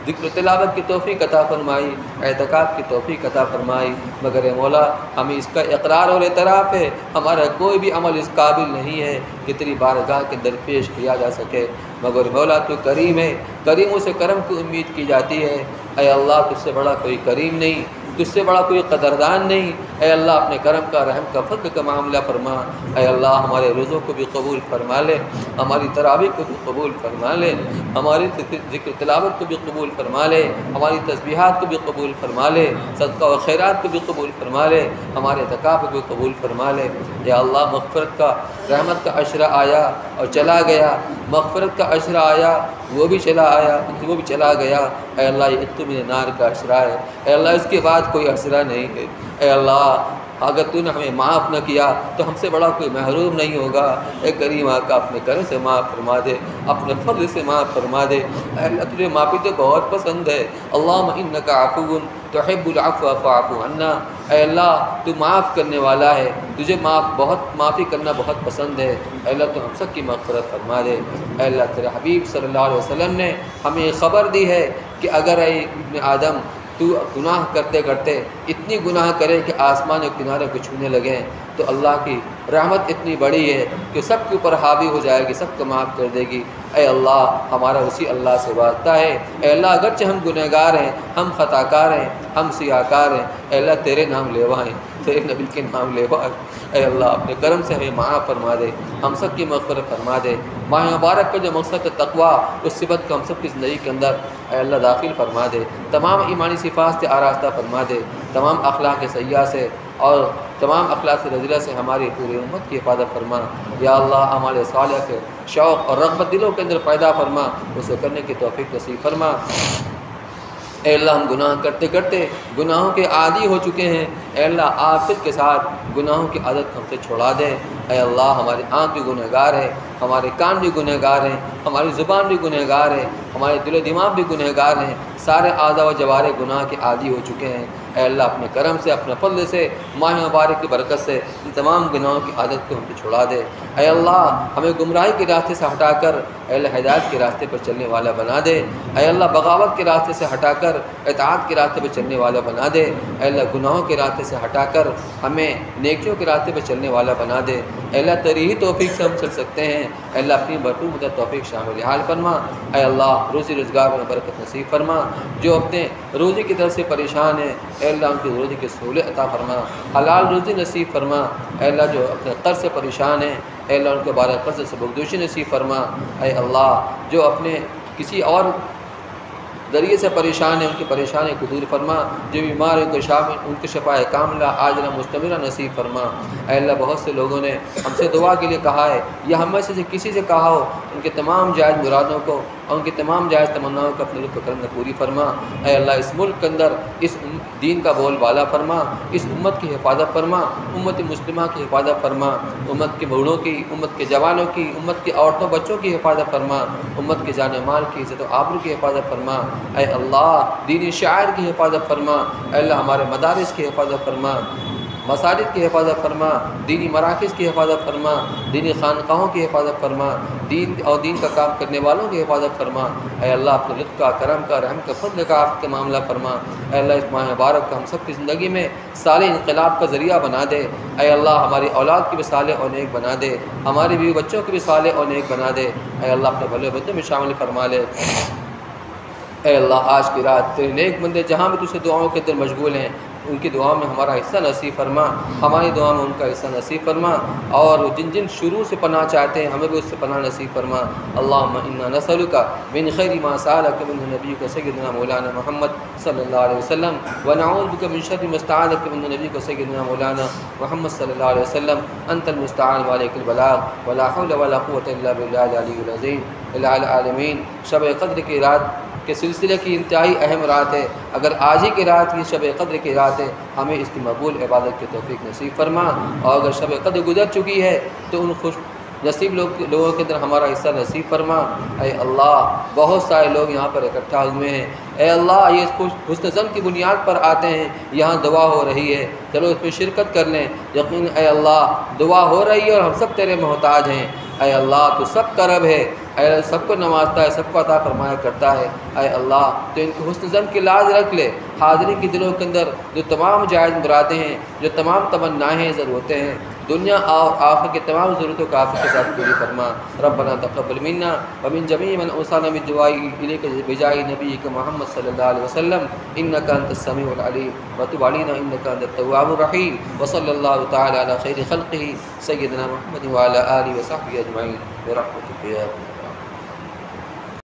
ذکر و تلاوت کی توفیق عطا فرمائی، اعتکاف کی توفیق عطا فرمائی۔ مگر اے مولا ہمیں اس کا اقرار اور اعتراف ہے، ہمارا کوئی بھی عمل اس قابل نہیں ہے کہ تیری بارگاہ کے درپیش کیا جا سکے۔ مگر مولا تو کریم ہے، کریموں سے کرم کی امید کی جاتی ہے۔ اے اللہ تجھ سے بڑا کوئی کریم نہیں، تجھ سے بڑا کوئی قدردان نہیں۔ اے اللہ اپنے کرم کا، رحم کا، فضل کا معاملہ فرما۔ اے اللہ ہمارے روزوں کو بھی قبول فرما لے، ہماری تراویح کو بھی قبول فرما لے، ہماری ذکر تلاوت کو بھی قبول فرما لے، ہماری تسبیحات کو بھی قبول فرما لے، صدقہ و خیرات کو بھی قبول فرما لے، ہمارے اعتکاف کو بھی قبول فرما لے۔ یا اللہ مغفرت کا، رحمت کا عشرہ آیا اور چلا گیا، مغفرت کا عشرہ آیا وہ بھی چلا گیا۔ اے اللہ یہ عتق من النار کا عشرہ ہے، اے اللہ اس کے بعد کوئی عشرہ نہیں ہے۔ اے اللہ اگر تو نے ہمیں معاف نہ کیا تو ہم سے بڑا کوئی محروم نہیں ہوگا۔ اے کریم آقا اپنے کرم سے معاف فرما دے، اپنے فضل سے معاف فرما دے۔ اے اللہ تجھے معافی تو بہت پسند ہے۔ اللہم انک عفو تحب العفو فاعف عنا۔ اے اللہ تو معاف کرنے والا ہے، تجھے معافی کرنا بہت پسند ہے۔ اے اللہ تو ہم سب کی مغفرت فرما دے۔ اے اللہ تیرے حبیب صلی اللہ علیہ وسلم نے ہمیں خبر دی ہے کہ اگر اے ابن آدم تو گناہ کرتے کرتے اتنی گناہ کرے کہ آسمان کے کنارے کو چھونے لگیں تو اللہ کی رحمت اتنی بڑی ہے کہ سب کے اوپر حاوی ہو جائے گی، سب کو معاف کر دے گی۔ اے اللہ ہمارا اسی اللہ سے واسطہ ہے۔ اے اللہ اگرچہ ہم گنہگار ہیں، ہم خطا کار ہیں، ہم سیاہ کار ہیں، اے اللہ تیرے نام لیوا ہیں، تیرے نبی کے نام لیوا ہیں۔ اے اللہ اپنے کرم سے ہمیں معاف فرما دے، ہم سب کی مغفرت فرما دے۔ ماہ مبارک کا جو مقصد تقویٰ، اس صفت کو ہم سب کی زندگی کے اندر اے اللہ داخل فرما دے، تمام ایمانی صفات سے آراستہ فرما دے، تمام اخلاق سیئہ سے اور تمام اخلاق رذیلہ سے ہماری پوری امت کی حفاظت فرما۔ یا اللہ اعمال صالحہ کے شوق اور رغبت دلوں کے اندر پیدا فرما، اسے کرنے کی توفیق نصیب فرما۔ اے اللہ ہم گناہ کرتے کرتے گناہوں کے عادی ہو چکے ہیں، اے اللہ عافیت کے ساتھ گناہوں کی عادت ہم سے چھڑا دے۔ اے اللہ ہماری آنکھ بھی گنہگار ہے، ہمارے کان بھی گنہگار ہیں، ہماری زبان بھی گنہگار ہے، ہمارے دل و دماغ بھی گنہگار ہیں، سارے اعضاء و جوارح گناہ کے عادی ہو چکے ہیں۔ اے اللہ اپنے کرم سے، اپنے فضل سے، ماہ مبارک کی برکت سے ان تمام گناہوں کی عادت کو ہم سے چھڑا دے۔ اے اللہ ہمیں گمراہی کے راستے سے ہٹا کر اے اللہ ہدایت کے راستے پر چلنے والا بنا دے۔ اے اللہ بغاوت کے راستے سے ہٹا کر اطاعت کے راستے پر چلنے والا بنا دے۔ اے اللہ گناہوں کے راستے سے ہٹا کر ہمیں نیکیوں کے راستے پر چلنے والا بنا دے۔ اے اللہ تیری ہی توفیق سے ہم چل سکتے ہیں، اے اللہ اپنی بھرپور مدد توفیق شامل حال فرما۔ اے اللہ روزی روزگار میں برکت نصیب فرما، جو اپنے روزی کی طرف سے پریشان ہیں اے اللہ ان کی روزی کی سہولت عطا فرما، حلال روزی نصیب فرما۔ اے اللہ جو اپنے قرض سے پریشان ہیں اے اللہ ان کے بارے قرض سے بخشش نصیب فرما۔ اے اللہ جو اپنے کسی اور ذریعے سے پریشان ہیں ان کی پریشانی کو دور فرما، جو بیمار ہیں ان کے شفاء کاملہ عاجلہ مستمرہ نصیب فرما۔ اے اللہ بہت سے لوگوں نے ہم سے دعا کے لیے کہا ہے یا ہم میں سے کسی سے کہا ہو، ان کے تمام جائز مرادوں کو اور ان کی تمام جائز تمناؤں کو اپنے لطف و کرم میں پوری فرما۔ اے اللہ اس ملک کے اندر اس دین کا بول بالا فرما، اس امت کی حفاظت فرما، امت مسلمہ کی حفاظت فرما، امت کے بوڑھوں کی، امت کے جوانوں کی، امت کے عورتوں بچوں کی حفاظت فرما، امت کے جان و مال کی عزت و آبرو کی حفاظت فرما۔ اے اللہ دینی شاعر کی حفاظت فرما، اے اللہ ہمارے مدارس کی حفاظت فرما، مساجد کی حفاظت فرما، دینی مراکز کی حفاظت فرما، دینی خانقاہوں کی حفاظت فرما، دین اور دین کا کام کرنے والوں کی حفاظت فرما۔ اے اللہ اپنے لطف کا، کرم کا، رحم کا، فضل کا آپ کے معاملہ فرما۔ اے اللہ اس ماہ مبارک کو ہم سب کی زندگی میں صالح انقلاب کا ذریعہ بنا دے۔ اے اللہ ہماری اولاد کی بھی صالح اور نیک بنا دے، ہماری بیوی بچوں کی بھی صالح اور نیک بنا دے۔ اے اللہ اپنے بھلے بندوں میں شامل فرما لے۔ اے اللہ آج کی رات تیرے نیک بندے جہاں بھی تجھ سے دعاؤں کے اندر مشغول ہیں، ان کی دعا میں ہمارا حصہ نصیب فرما، ہماری دعا میں ان کا حصہ نصیب فرما، اور جن جن شروع سے پناہ چاہتے ہیں ہمیں بھی اس سے پناہ نصیب فرما۔ اللہم انا نسألک من خیر ما سألک منہ نبیک سیدنا مولانا محمد صلی اللہ علیہ وسلم، ونعوذ بک من شر ما استعاذک منہ نبیک سیدنا مولانا محمد صلی اللہ علیہ وسلم، انت المستعان وعلیک البلاغ ولا حول ولا قوة الا باللہ العلی العظیم۔ الہ العالمین، شب قدر کی رات کے سلسلے کی انتہائی اہم رات ہے، اگر آج ہی کی رات کی شب قدر کی رات ہے ہمیں اس کی مقبول عبادت کی توفیق نصیب فرما، اور اگر شب قدر گزر چکی ہے تو ان خوش نصیب لوگوں کے اندر ہمارا حصہ نصیب فرما۔ اے اللہ، بہت سارے لوگ یہاں پر اکٹھا ہوئے ہیں، اے اللہ یہ حسن ظن کی بنیاد پر آتے ہیں، یہاں دعا ہو رہی ہے، چلو اس میں شرکت کر لیں۔ یقین اے اللہ دعا ہو رہی ہے اور ہم سب تیرے محتاج ہیں، اے اللہ تو سب کا رب ہے، اے اللہ سب کو نوازتا ہے، سب کو عطا فرمایا کرتا ہے، اے اللہ تو ان کے حسن ظن کی لاز رکھ لے، حاضرین کی دلوں کے اندر جو تمام جائز مرادیں ہیں، جو تمام تمنائیں ہیں، ضرورتیں ہیں، دنیا اور آخرت کی تمام ضرورتوں کا آخرت کے ساتھ پوری فرما۔ ربنا تقبل منا ومن جميع من اوصانا بالدعاء اليك بجاه نبيك محمد صلی اللہ علیہ وسلم، انك انت السميع العليم وتب علينا انك انت التواب الرحيم، وصلى الله تعالى على خير خلقه سيدنا محمد وعلى اله وصحبه اجمعين برحمتك يا